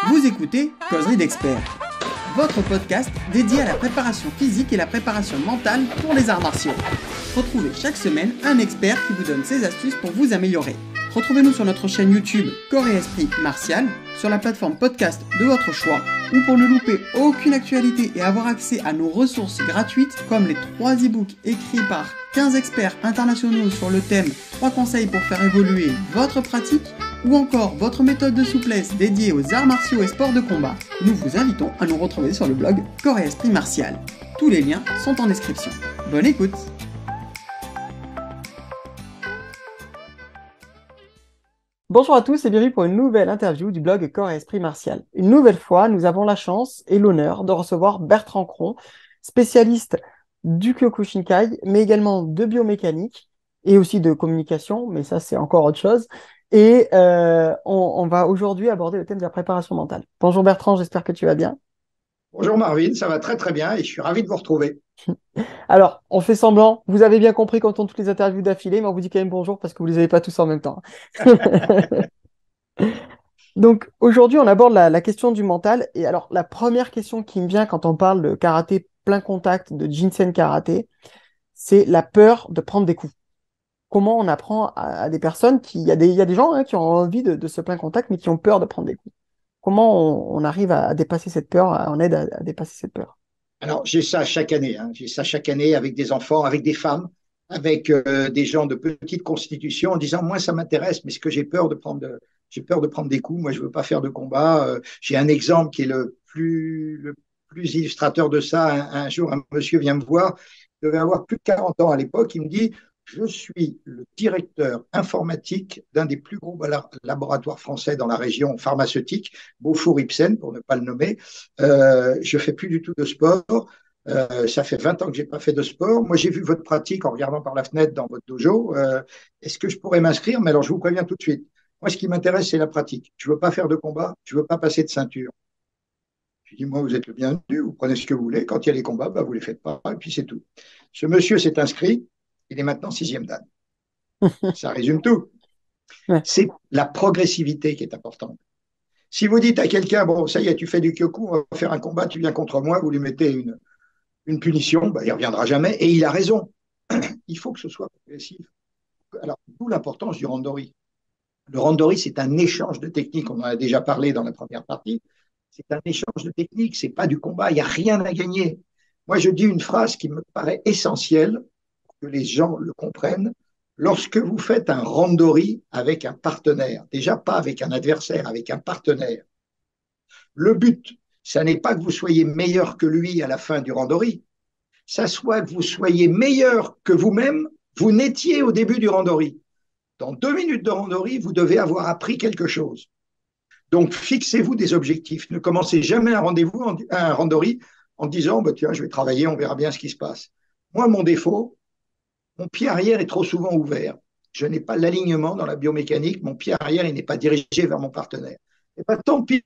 Vous écoutez Causerie d'experts, votre podcast dédié à la préparation physique et la préparation mentale pour les arts martiaux. Retrouvez chaque semaine un expert qui vous donne ses astuces pour vous améliorer. Retrouvez-nous sur notre chaîne YouTube Corps et Esprit Martial, sur la plateforme podcast de votre choix, ou pour ne louper aucune actualité et avoir accès à nos ressources gratuites comme les 3 e-books écrits par 15 experts internationaux sur le thème 3 conseils pour faire évoluer votre pratique, ou encore votre méthode de souplesse dédiée aux arts martiaux et sports de combat, nous vous invitons à nous retrouver sur le blog Corps et Esprit Martial. Tous les liens sont en description. Bonne écoute! Bonjour à tous et bienvenue pour une nouvelle interview du blog Corps et Esprit Martial. Une nouvelle fois, nous avons la chance et l'honneur de recevoir Bertrand Cron, spécialiste du Kyokushinkai, mais également de biomécanique et aussi de communication, mais ça c'est encore autre chose. Et on va aujourd'hui aborder le thème de la préparation mentale. Bonjour Bertrand, j'espère que tu vas bien. Bonjour Marvin, ça va très très bien et je suis ravi de vous retrouver. Alors, on fait semblant, vous avez bien compris quand on toutes les interviews d'affilée, mais on vous dit quand même bonjour parce que vous les avez pas tous en même temps. Donc aujourd'hui, on aborde la question du mental. Et alors, la première question qui me vient quand on parle de karaté plein contact, de Jinsen karaté, c'est la peur de prendre des coups. Comment on apprend à des personnes qui, il y a des gens qui ont envie de ce plein contact, mais qui ont peur de prendre des coups. Comment on arrive à dépasser cette peur, on aide à dépasser cette peur. Alors j'ai ça chaque année, hein. J'ai ça chaque année avec des enfants, avec des femmes, avec des gens de petite constitution en disant moi ça m'intéresse, mais ce que j'ai peur de prendre des coups, moi je veux pas faire de combat. J'ai un exemple qui est le plus illustrateur de ça. Un jour un monsieur vient me voir, il devait avoir plus de 40 ans à l'époque, il me dit je suis le directeur informatique d'un des plus gros laboratoires français dans la région pharmaceutique, Beaufour-Ipsen, pour ne pas le nommer. Je fais plus du tout de sport. Ça fait 20 ans que j'ai pas fait de sport. Moi, j'ai vu votre pratique en regardant par la fenêtre dans votre dojo. Est-ce que je pourrais m'inscrire? Mais alors, je vous préviens tout de suite. Moi, ce qui m'intéresse, c'est la pratique. Je veux pas faire de combat. Je veux pas passer de ceinture. Je dis, moi, vous êtes le bienvenu. Vous prenez ce que vous voulez. Quand il y a les combats, bah, vous les faites pas. Et puis, c'est tout. Ce monsieur s'est inscrit. Il est maintenant 6e dan. Ça résume tout. Ouais. C'est la progressivité qui est importante. Si vous dites à quelqu'un, bon, ça y est, tu fais du kyoku, on va faire un combat, tu viens contre moi, vous lui mettez une punition, bah, il ne reviendra jamais. Et il a raison. Il faut que ce soit progressif. Alors, d'où l'importance du randori. Le randori, c'est un échange de techniques. On en a déjà parlé dans la première partie. C'est un échange de techniques. C'est pas du combat. Il n'y a rien à gagner. Moi, je dis une phrase qui me paraît essentielle pour que les gens le comprennent. Lorsque vous faites un randori avec un partenaire, déjà pas avec un adversaire, avec un partenaire, le but, ça n'est pas que vous soyez meilleur que lui à la fin du randori, ça soit que vous soyez meilleur que vous-même, vous n'étiez au début du randori. Dans 2 minutes de randori, vous devez avoir appris quelque chose. Donc, fixez-vous des objectifs. Ne commencez jamais un rendez-vous, un randori, en disant, bah, tiens, je vais travailler, on verra bien ce qui se passe. Moi, mon défaut, mon pied arrière est trop souvent ouvert. Je n'ai pas l'alignement dans la biomécanique. Mon pied arrière, il n'est pas dirigé vers mon partenaire. Et pas tant pis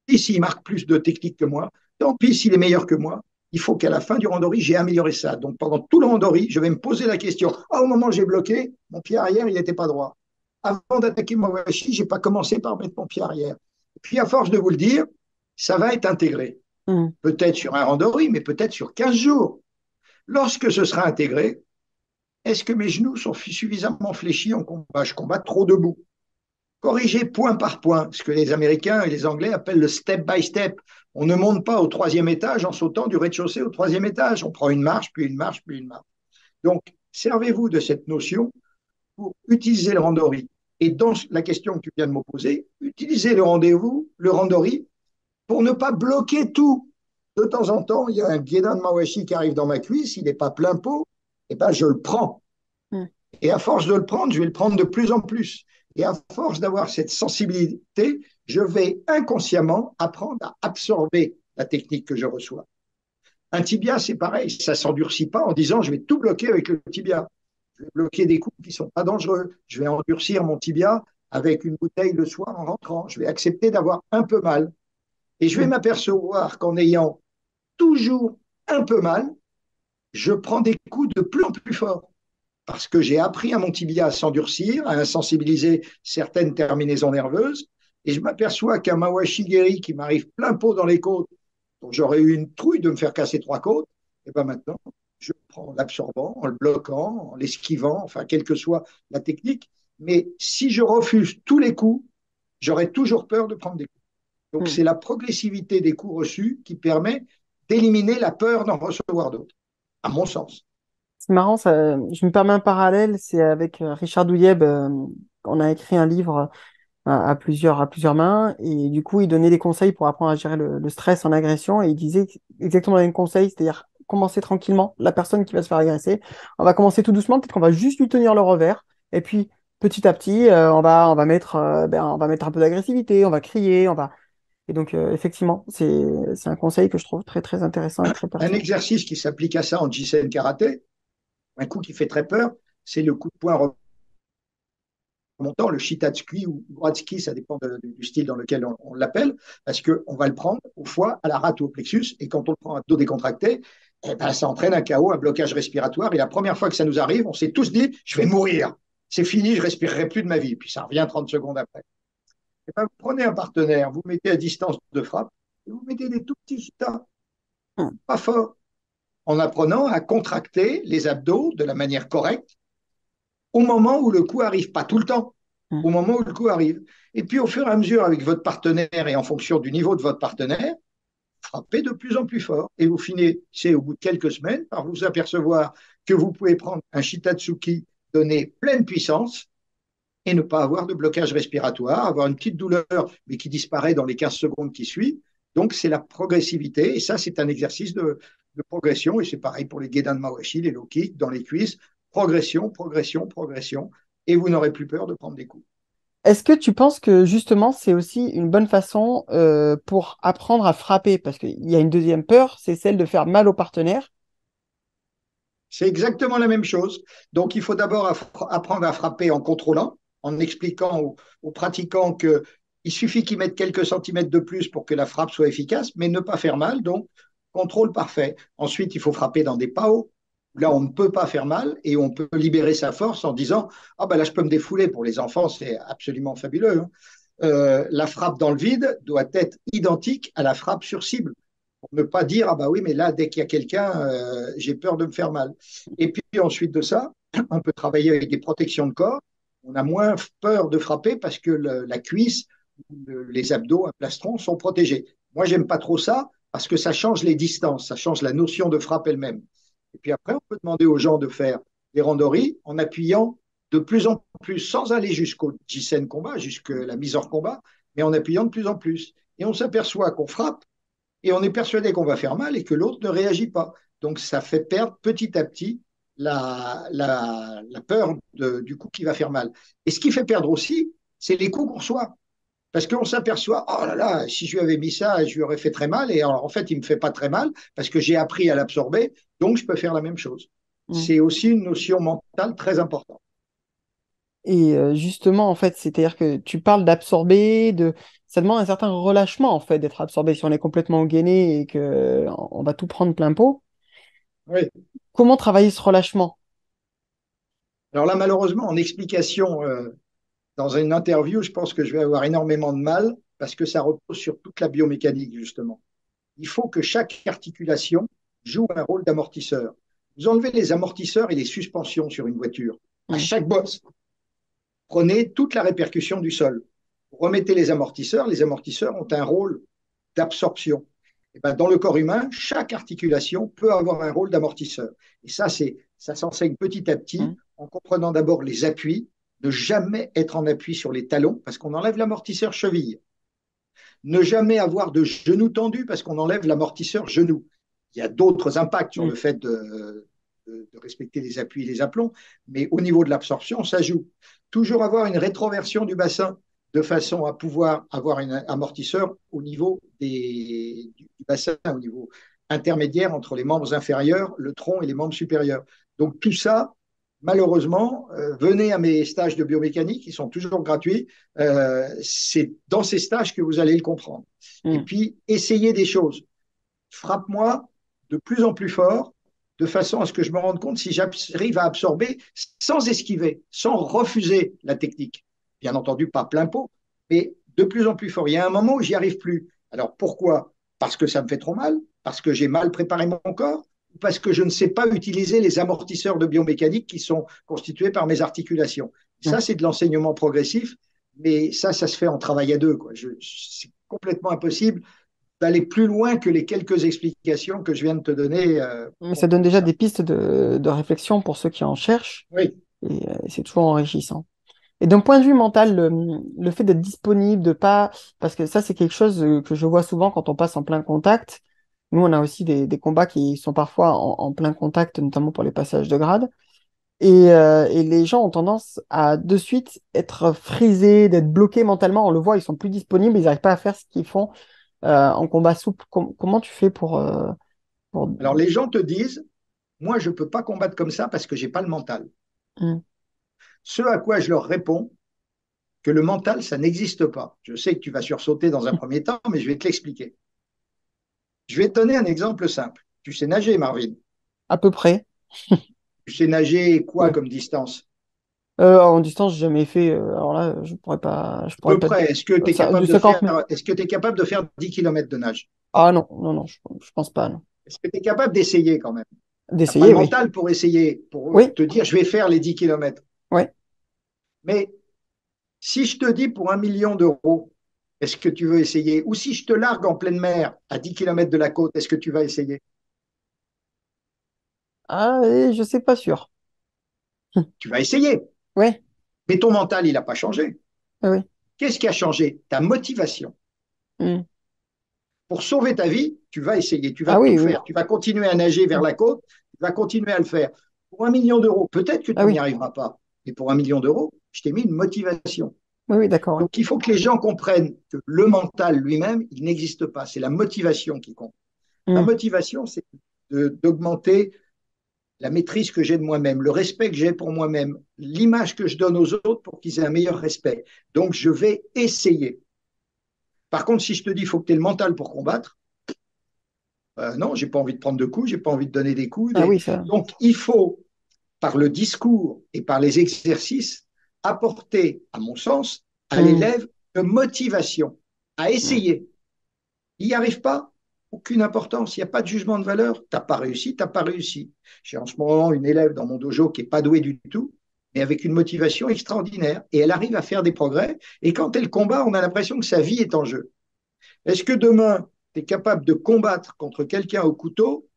s'il marque plus de technique que moi, tant pis s'il est meilleur que moi. Il faut qu'à la fin du randori, j'ai amélioré ça. Donc pendant tout le randori, je vais me poser la question. Ah, au moment où j'ai bloqué, mon pied arrière, il n'était pas droit. Avant d'attaquer mon washi, je n'ai pas commencé par mettre mon pied arrière. Et puis à force de vous le dire, ça va être intégré. Mm. Peut-être sur un randori, mais peut-être sur 15 jours. Lorsque ce sera intégré, est-ce que mes genoux sont suffisamment fléchis en combat? Je combats trop debout. Corriger point par point, ce que les Américains et les Anglais appellent le step by step. On ne monte pas au 3e étage en sautant du rez-de-chaussée au 3e étage. On prend une marche, puis une marche, puis une marche. Donc, servez-vous de cette notion pour utiliser le randori. Et dans la question que tu viens de me poser, utilisez le rendez-vous, le randori, pour ne pas bloquer tout. De temps en temps, il y a un Gedan Mawashi qui arrive dans ma cuisse, il n'est pas plein pot, et ben je le prends. Mm. Et à force de le prendre, je vais le prendre de plus en plus. Et à force d'avoir cette sensibilité, je vais inconsciemment apprendre à absorber la technique que je reçois. Un tibia, c'est pareil, ça ne s'endurcit pas en disant je vais tout bloquer avec le tibia. Je vais bloquer des coups qui ne sont pas dangereux. Je vais endurcir mon tibia avec une bouteille le soir en rentrant. Je vais accepter d'avoir un peu mal. Et je vais Mm. m'apercevoir qu'en ayant toujours un peu mal, je prends des coups de plus en plus forts parce que j'ai appris à mon tibia à s'endurcir, à insensibiliser certaines terminaisons nerveuses. et je m'aperçois qu'un Mawashigiri qui m'arrive plein pot dans les côtes, donc j'aurais eu une trouille de me faire casser 3 côtes, et ben maintenant, je prends l'absorbant, en le bloquant, en l'esquivant, enfin, quelle que soit la technique. Mais si je refuse tous les coups, j'aurais toujours peur de prendre des coups. Donc, Hmm. c'est la progressivité des coups reçus qui permet d'éliminer la peur d'en recevoir d'autres, à mon sens. C'est marrant, ça, je me permets un parallèle, c'est avec Richard Douyeb, on a écrit un livre à plusieurs mains, et du coup, il donnait des conseils pour apprendre à gérer le stress en agression, et il disait exactement le même conseil, c'est-à-dire commencer tranquillement, la personne qui va se faire agresser, on va commencer tout doucement, peut-être qu'on va juste lui tenir le revers, et puis petit à petit, on va mettre un peu d'agressivité, on va crier, on va... Et donc, effectivement, c'est un conseil que je trouve très, très intéressant et très Un pertinent. exercice qui s'applique à ça en Jisen karaté, un coup qui fait très peur, c'est le coup de poing remontant, le shitatsuki ou bratsuki, ça dépend du style dans lequel on l'appelle, parce qu'on va le prendre au foie, à la rate ou au plexus, et quand on le prend à dos décontracté, eh ben, ça entraîne un chaos, un blocage respiratoire. Et la première fois que ça nous arrive, on s'est tous dit, je vais mourir. C'est fini, je respirerai plus de ma vie. Puis ça revient 30 secondes après. Eh ben, vous prenez un partenaire, vous mettez à distance de frappe, et vous mettez des tout petits shitas, Hmm. pas forts, en apprenant à contracter les abdos de la manière correcte au moment où le coup arrive, pas tout le temps, Hmm. au moment où le coup arrive. Et puis au fur et à mesure, avec votre partenaire et en fonction du niveau de votre partenaire, frappez de plus en plus fort. Et vous finissez au bout de quelques semaines par vous apercevoir que vous pouvez prendre un shitatsuki donné pleine puissance et ne pas avoir de blocage respiratoire, avoir une petite douleur, mais qui disparaît dans les 15 secondes qui suivent. Donc, c'est la progressivité. Et ça, c'est un exercice de progression. Et c'est pareil pour les Gedan Mawashi, les low kicks, dans les cuisses. Progression, progression, progression. Et vous n'aurez plus peur de prendre des coups. Est-ce que tu penses que justement c'est aussi une bonne façon pour apprendre à frapper? Parce qu'il y a une deuxième peur, c'est celle de faire mal au partenaire. C'est exactement la même chose. Donc, il faut d'abord apprendre à frapper en contrôlant, en expliquant aux pratiquants qu'il suffit qu'ils mettent quelques centimètres de plus pour que la frappe soit efficace, mais ne pas faire mal. Donc, contrôle parfait. Ensuite, il faut frapper dans des PAO. Là, on ne peut pas faire mal et on peut libérer sa force en disant ah ben là, je peux me défouler. Pour les enfants, c'est absolument fabuleux, hein. La frappe dans le vide doit être identique à la frappe sur cible pour ne pas dire ah bah oui mais là dès qu'il y a quelqu'un j'ai peur de me faire mal. Et puis ensuite de ça on peut travailler avec des protections de corps, on a moins peur de frapper parce que la cuisse, les abdos, un plastron sont protégés. Moi j'aime pas trop ça parce que ça change les distances, ça change la notion de frappe elle-même. Et puis après on peut demander aux gens de faire des randori en appuyant de plus en plus sans aller jusqu'au Jisen combat, jusqu'à la mise hors combat, mais en appuyant de plus en plus. Et on s'aperçoit qu'on frappe et on est persuadé qu'on va faire mal et que l'autre ne réagit pas. Donc ça fait perdre petit à petit la peur du coup qui va faire mal. Et ce qui fait perdre aussi, c'est les coups qu'on reçoit. Parce qu'on s'aperçoit, oh là là, si je lui avais mis ça, je lui aurais fait très mal. Et en fait, il ne me fait pas très mal parce que j'ai appris à l'absorber, donc je peux faire la même chose. Mm. C'est aussi une notion mentale très importante. Et justement, en fait, c'est-à-dire que tu parles d'absorber, ça demande un certain relâchement, en fait, d'être absorbé. Si on est complètement gainé et que on va tout prendre plein pot, Oui. comment travailler ce relâchement? Alors là, malheureusement, en explication, dans une interview, je pense que je vais avoir énormément de mal parce que ça repose sur toute la biomécanique, justement. Il faut que chaque articulation joue un rôle d'amortisseur. Vous enlevez les amortisseurs et les suspensions sur une voiture. À Mm. chaque bosse, prenez toute la répercussion du sol. Vous remettez les amortisseurs ont un rôle d'absorption. Et ben, dans le corps humain, chaque articulation peut avoir un rôle d'amortisseur. Et ça s'enseigne petit à petit Mm. en comprenant d'abord les appuis, ne jamais être en appui sur les talons parce qu'on enlève l'amortisseur cheville. Ne jamais avoir de genou tendu parce qu'on enlève l'amortisseur genou. Il y a d'autres impacts sur Mm. le fait de respecter les appuis et les aplombs, mais au niveau de l'absorption, ça joue. Toujours avoir une rétroversion du bassin de façon à pouvoir avoir un amortisseur au niveau du bassin, au niveau intermédiaire entre les membres inférieurs, le tronc et les membres supérieurs. Donc tout ça, malheureusement, venez à mes stages de biomécanique, ils sont toujours gratuits. C'est dans ces stages que vous allez le comprendre. Et Mm. puis, essayez des choses. Frappe-moi de plus en plus fort, de façon à ce que je me rende compte si j'arrive à absorber sans esquiver, sans refuser la technique. Bien entendu, pas plein pot, mais de plus en plus fort. Il y a un moment où j'y arrive plus. Alors pourquoi? Parce que ça me fait trop mal, parce que j'ai mal préparé mon corps, ou parce que je ne sais pas utiliser les amortisseurs de biomécanique qui sont constitués par mes articulations. Ça, c'est de l'enseignement progressif, mais ça se fait en travail à deux, quoi. C'est complètement impossible d'aller plus loin que les quelques explications que je viens de te donner. Mais ça donne Pour déjà ça. des pistes de réflexion pour ceux qui en cherchent, Oui. et c'est toujours enrichissant. Et d'un point de vue mental, le fait d'être disponible, de pas, parce que ça, c'est quelque chose que je vois souvent quand on passe en plein contact. Nous, on a aussi des combats qui sont parfois en plein contact, notamment pour les passages de grade. Et les gens ont tendance à de suite être frisés, d'être bloqués mentalement. On le voit, ils sont plus disponibles, ils n'arrivent pas à faire ce qu'ils font en combat souple. Comment tu fais pour... Alors les gens te disent, moi, je ne peux pas combattre comme ça parce que j'ai pas le mental. Hmm. Ce à quoi je leur réponds que le mental, ça n'existe pas. Je sais que tu vas sursauter dans un premier temps, mais je vais te l'expliquer. Je vais te donner un exemple simple. Tu sais nager, Marvin. À peu près. Tu sais nager quoi Oui. comme distance? En distance, j'ai jamais fait. Alors là, je À pourrais peu pas. près. Est-ce que tu es Ça, du capable de 50 faire, mètres. est-ce que tu es capable de faire 10 km de nage? Ah non, non, non, je pense pas. Non. Est-ce que tu es capable d'essayer quand même? Tu n'as pas le D'essayer, oui. mental pour essayer, pour Oui, te dire je vais faire les 10 km. oui. Mais si je te dis pour 1 million d'euros, est-ce que tu veux essayer? Ou si je te largue en pleine mer à 10 km de la côte, est-ce que tu vas essayer? Ah, et je sais pas sûr. Tu vas essayer. Oui, Mais ton mental, il n'a pas changé. oui, oui. Qu'est-ce qui a changé? Ta motivation. Hmm. Pour sauver ta vie, tu vas essayer, tu vas Ah oui, tout oui. faire. Tu vas continuer à nager vers la côte, tu vas continuer à le faire. Pour 1 million d'euros, peut-être que Ah tu n'y oui, arriveras pas. Mais pour 1 million d'euros, je t'ai mis une motivation. oui, oui, d'accord, oui. Donc il faut que les gens comprennent que le mental lui-même, il n'existe pas. C'est la motivation qui compte. Ma Hmm. motivation, c'est d'augmenter la maîtrise que j'ai de moi-même, le respect que j'ai pour moi-même, l'image que je donne aux autres pour qu'ils aient un meilleur respect. Donc je vais essayer. Par contre, si je te dis qu'il faut que tu aies le mental pour combattre, non, j'ai pas envie de prendre de coups, j'ai pas envie de donner des coups. Ah oui, ça. Donc, il faut, par le discours et par les exercices, apporter, à mon sens, à Hmm. l'élève de motivation à Hmm. essayer. Il n'y arrive pas, aucune importance, il n'y a pas de jugement de valeur. Tu n'as pas réussi, tu n'as pas réussi. J'ai en ce moment une élève dans mon dojo qui n'est pas douée du tout, mais avec une motivation extraordinaire. Et elle arrive à faire des progrès. Et quand elle combat, on a l'impression que sa vie est en jeu. Est-ce que demain, tu es capable de combattre contre quelqu'un au couteau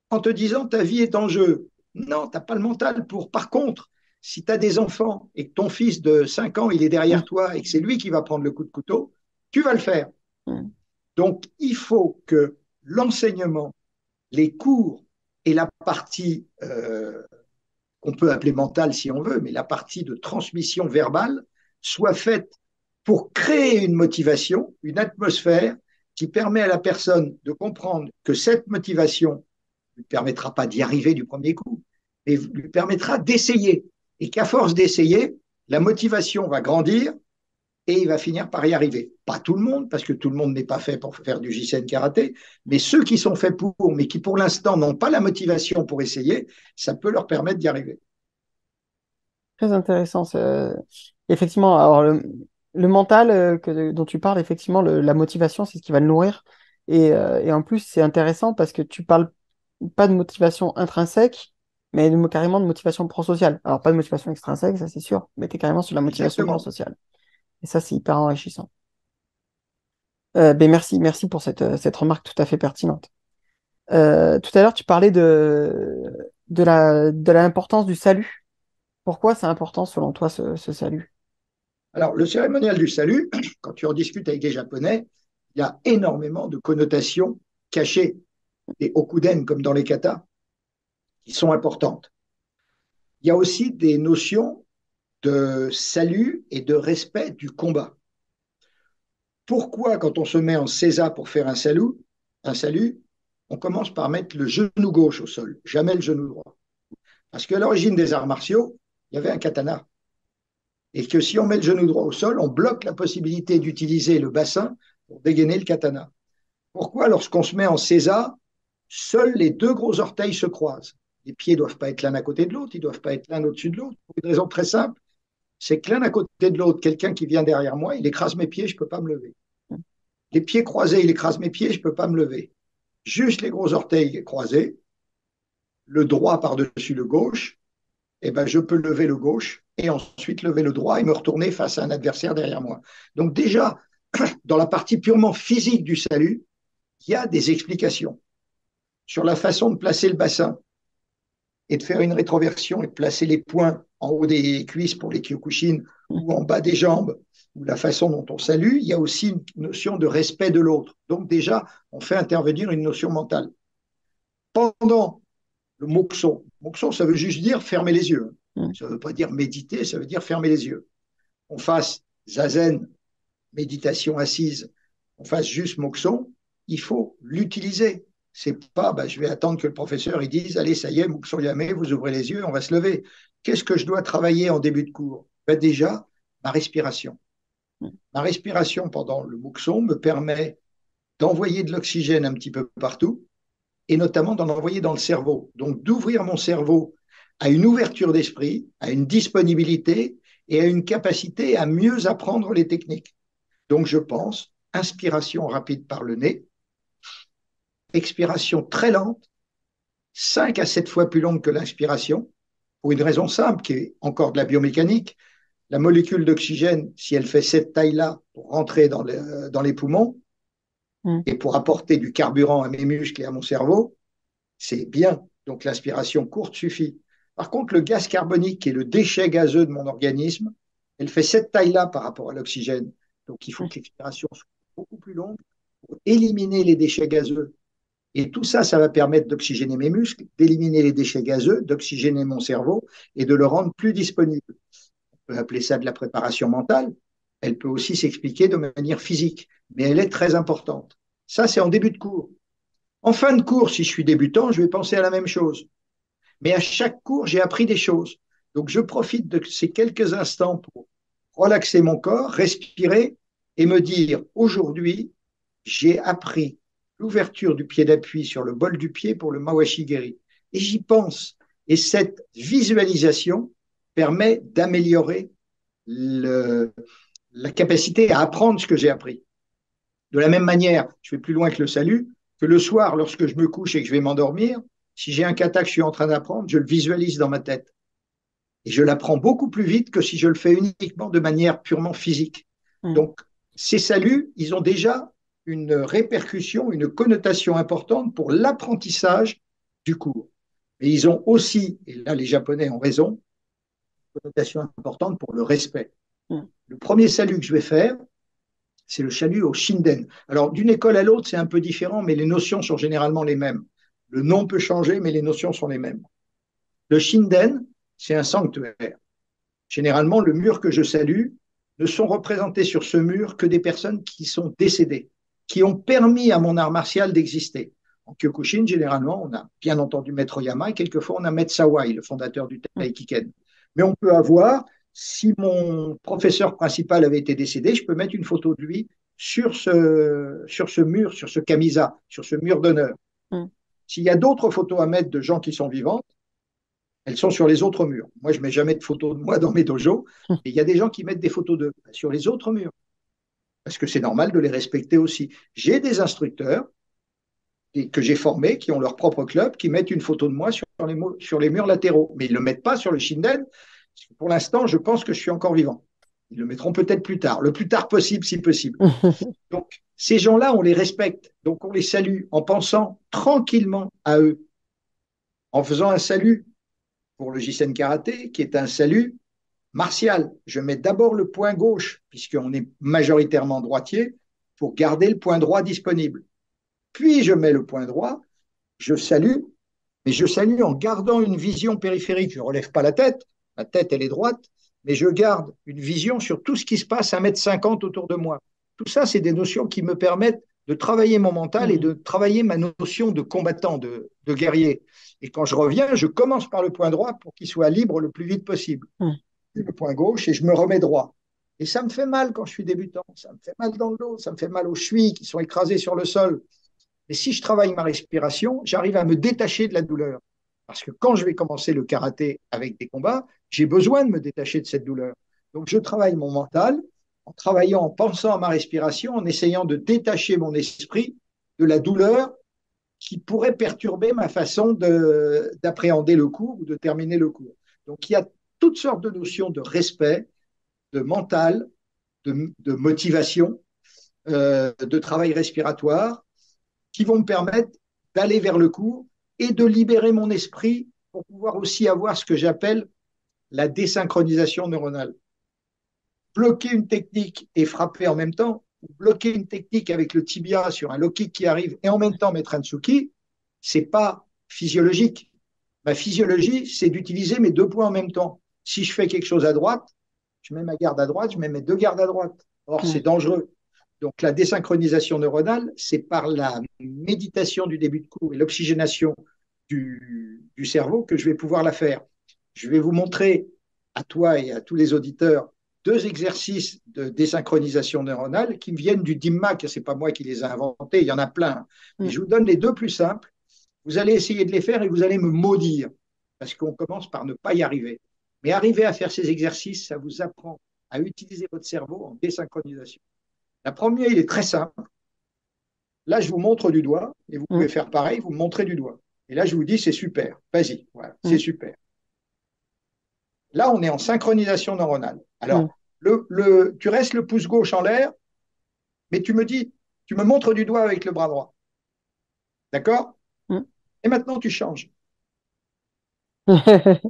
en te disant ta vie est en jeu? Non, tu n'as pas le mental pour. Par contre, si tu as des enfants et que ton fils de 5 ans, il est Hmm. derrière toi et que c'est lui qui va prendre le coup de couteau, tu vas le faire. Hmm. Donc, il faut que l'enseignement, les cours et la partie qu'on peut appeler mentale si on veut, mais la partie de transmission verbale soient faites pour créer une motivation, une atmosphère qui permet à la personne de comprendre que cette motivation ne lui permettra pas d'y arriver du premier coup, mais lui permettra d'essayer. Et qu'à force d'essayer, la motivation va grandir et il va finir par y arriver. Pas tout le monde, parce que tout le monde n'est pas fait pour faire du JCN karaté, mais ceux qui sont faits pour, mais qui pour l'instant n'ont pas la motivation pour essayer, ça peut leur permettre d'y arriver. Très intéressant. Effectivement, alors le mental dont tu parles, effectivement, la motivation, c'est ce qui va le nourrir. Et en plus, c'est intéressant parce que tu parles pas de motivation intrinsèque, mais carrément de motivation prosociale. Alors, pas de motivation extrinsèque, ça c'est sûr, mais tu es carrément sur la motivation Exactement. prosociale. Et ça, c'est hyper enrichissant. Ben merci pour cette remarque tout à fait pertinente. Tout à l'heure, tu parlais de l'importance du salut. Pourquoi c'est important selon toi ce salut? Alors, le cérémonial du salut, quand tu en discutes avec les Japonais, il y a énormément de connotations cachées, des okuden comme dans les katas, qui sont importantes. Il y a aussi des notions de salut et de respect du combat. Pourquoi, quand on se met en seiza pour faire un salut, on commence par mettre le genou gauche au sol, jamais le genou droit? Parce qu'à l'origine des arts martiaux, il y avait un katana. Et que si on met le genou droit au sol, on bloque la possibilité d'utiliser le bassin pour dégainer le katana. Pourquoi, lorsqu'on se met en seiza, seuls les deux gros orteils se croisent? Les pieds ne doivent pas être l'un à côté de l'autre, ils ne doivent pas être l'un au-dessus de l'autre, pour une raison très simple. c'est que l'un à côté de l'autre, quelqu'un qui vient derrière moi, il écrase mes pieds, je ne peux pas me lever. Les pieds croisés, il écrase mes pieds, je ne peux pas me lever. Juste les gros orteils croisés, le droit par-dessus le gauche, eh ben, je peux lever le gauche et ensuite lever le droit et me retourner face à un adversaire derrière moi. Donc déjà, dans la partie purement physique du salut, il y a des explications sur la façon de placer le bassin et de faire une rétroversion et de placer les poings en haut des cuisses pour les kyokushin ou en bas des jambes, ou la façon dont on salue. Il y a aussi une notion de respect de l'autre. Donc déjà, on fait intervenir une notion mentale. Pendant le mokuso, mokuso, ça veut juste dire fermer les yeux. Ça ne veut pas dire méditer, ça veut dire fermer les yeux. On fasse zazen, méditation assise, on fasse juste mokuso, il faut l'utiliser. C'est pas, je vais attendre que le professeur il dise, allez, ça y est, mokuso yame, vous ouvrez les yeux, on va se lever. Qu'est-ce que je dois travailler en début de cours? Déjà, ma respiration. Ma respiration pendant le mokuso me permet d'envoyer de l'oxygène un petit peu partout, et notamment d'en envoyer dans le cerveau. Donc d'ouvrir mon cerveau à une ouverture d'esprit, à une disponibilité et à une capacité à mieux apprendre les techniques. Donc je pense, inspiration rapide par le nez, expiration très lente, 5 à 7 fois plus longue que l'inspiration, pour une raison simple qui est encore de la biomécanique. La molécule d'oxygène, si elle fait cette taille-là pour rentrer dans les poumons et pour apporter du carburant à mes muscles et à mon cerveau, c'est bien. Donc l'inspiration courte suffit. Par contre, le gaz carbonique, qui est le déchet gazeux de mon organisme, elle fait cette taille-là par rapport à l'oxygène. Donc il faut que l'expiration soit beaucoup plus longue pour éliminer les déchets gazeux. Et tout ça, ça va permettre d'oxygéner mes muscles, d'éliminer les déchets gazeux, d'oxygéner mon cerveau et de le rendre plus disponible. On peut appeler ça de la préparation mentale. Elle peut aussi s'expliquer de manière physique, mais elle est très importante. Ça, c'est en début de cours. En fin de cours, si je suis débutant, je vais penser à la même chose. Mais à chaque cours, j'ai appris des choses. Donc, je profite de ces quelques instants pour relaxer mon corps, respirer et me dire, aujourd'hui, j'ai appris l'ouverture du pied d'appui sur le bol du pied pour le Mawashi Geri. Et j'y pense. Et cette visualisation permet d'améliorer la capacité à apprendre ce que j'ai appris. De la même manière, je vais plus loin que le salut, que le soir, lorsque je me couche et que je vais m'endormir, si j'ai un kata que je suis en train d'apprendre, je le visualise dans ma tête. Et je l'apprends beaucoup plus vite que si je le fais uniquement de manière purement physique. Donc, ces saluts, ils ont déjà une répercussion, une connotation importante pour l'apprentissage du cours. Et ils ont aussi, et là les Japonais ont raison, une connotation importante pour le respect. Le premier salut que je vais faire, c'est le salut au Shinden. Alors, d'une école à l'autre, c'est un peu différent, mais les notions sont généralement les mêmes. Le nom peut changer, mais les notions sont les mêmes. Le Shinden, c'est un sanctuaire. Généralement, le mur que je salue, ne sont représentés sur ce mur que des personnes qui sont décédées, qui ont permis à mon art martial d'exister. En Kyokushin, généralement, on a bien entendu Maître Oyama et quelquefois on a Maître Sawai, le fondateur du Taikiken. Mais on peut avoir, si mon professeur principal avait été décédé, je peux mettre une photo de lui sur ce mur, sur ce kamisa, sur ce mur d'honneur. S'il y a d'autres photos à mettre de gens qui sont vivants, elles sont sur les autres murs. Moi, je ne mets jamais de photos de moi dans mes dojos, et il y a des gens qui mettent des photos d'eux sur les autres murs, parce que c'est normal de les respecter aussi. J'ai des instructeurs que j'ai formés, qui ont leur propre club, qui mettent une photo de moi sur les murs latéraux, mais ils ne le mettent pas sur le Shinden, parce que pour l'instant, je pense que je suis encore vivant. Ils le mettront peut-être plus tard, le plus tard possible, si possible. Donc, ces gens-là, on les respecte, donc on les salue en pensant tranquillement à eux, en faisant un salut pour le Jisen Karaté, qui est un salut martial. Je mets d'abord le poing gauche, puisqu'on est majoritairement droitier, pour garder le poing droit disponible. Puis je mets le poing droit, je salue, mais je salue en gardant une vision périphérique. Je ne relève pas la tête elle est droite, mais je garde une vision sur tout ce qui se passe à 1,50 m autour de moi. Tout ça, c'est des notions qui me permettent de travailler mon mental et de travailler ma notion de combattant, de guerrier. Et quand je reviens, je commence par le point droit pour qu'il soit libre le plus vite possible. Le point gauche et je me remets droit. Et ça me fait mal quand je suis débutant. Ça me fait mal dans le dos, ça me fait mal aux chevilles qui sont écrasées sur le sol. Et si je travaille ma respiration, j'arrive à me détacher de la douleur. Parce que quand je vais commencer le karaté avec des combats, j'ai besoin de me détacher de cette douleur. Donc, je travaille mon mental en travaillant, en pensant à ma respiration, en essayant de détacher mon esprit de la douleur qui pourrait perturber ma façon d'appréhender le cours ou de terminer le cours. Donc, il y a toutes sortes de notions de respect, de mental, de motivation, de travail respiratoire qui vont me permettre d'aller vers le cours et de libérer mon esprit pour pouvoir aussi avoir ce que j'appelle la désynchronisation neuronale. Bloquer une technique et frapper en même temps, ou bloquer une technique avec le tibia sur un low kick qui arrive et en même temps mettre un tsuki, c'est pas physiologique. Ma physiologie, c'est d'utiliser mes deux points en même temps. Si je fais quelque chose à droite, je mets ma garde à droite, je mets mes deux gardes à droite. Or, c'est dangereux. Donc, la désynchronisation neuronale, c'est par la méditation du début de cours et l'oxygénation du cerveau que je vais pouvoir la faire. Je vais vous montrer à toi et à tous les auditeurs deux exercices de désynchronisation neuronale qui me viennent du DIMMAC. Ce n'est pas moi qui les ai inventés, il y en a plein. Mais je vous donne les deux plus simples. Vous allez essayer de les faire et vous allez me maudire parce qu'on commence par ne pas y arriver. Mais arriver à faire ces exercices, ça vous apprend à utiliser votre cerveau en désynchronisation. La première, il est très simple. Là, je vous montre du doigt et vous pouvez faire pareil, vous me montrez du doigt. Et là, je vous dis, c'est super. Vas-y, voilà, c'est super. Là, on est en synchronisation neuronale. Alors, tu restes le pouce gauche en l'air, mais tu me montres du doigt avec le bras droit. D'accord? Et maintenant, tu changes. Parce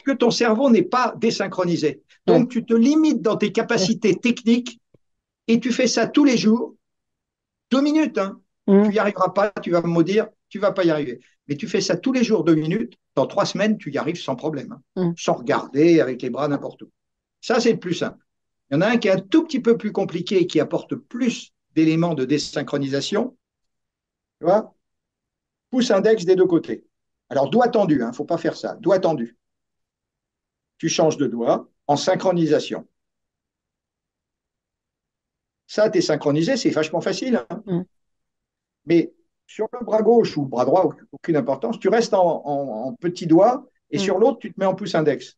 que ton cerveau n'est pas désynchronisé. Donc, tu te limites dans tes capacités techniques et tu fais ça tous les jours, 2 minutes. Hein. Tu n'y arriveras pas, tu vas me maudire, tu ne vas pas y arriver. Mais tu fais ça tous les jours, 2 minutes. Dans 3 semaines, tu y arrives sans problème, sans regarder, avec les bras n'importe où. Ça, c'est le plus simple. Il y en a un qui est un tout petit peu plus compliqué et qui apporte plus d'éléments de désynchronisation. Tu vois? Pouce index des deux côtés. Alors, doigt tendu, il ne faut pas faire ça. Doigt tendu. Tu changes de doigt en synchronisation. Ça, tu es synchronisé, c'est vachement facile. Hein. Mais sur le bras gauche ou le bras droit, aucune importance, tu restes en petit doigt et sur l'autre, tu te mets en pouce index.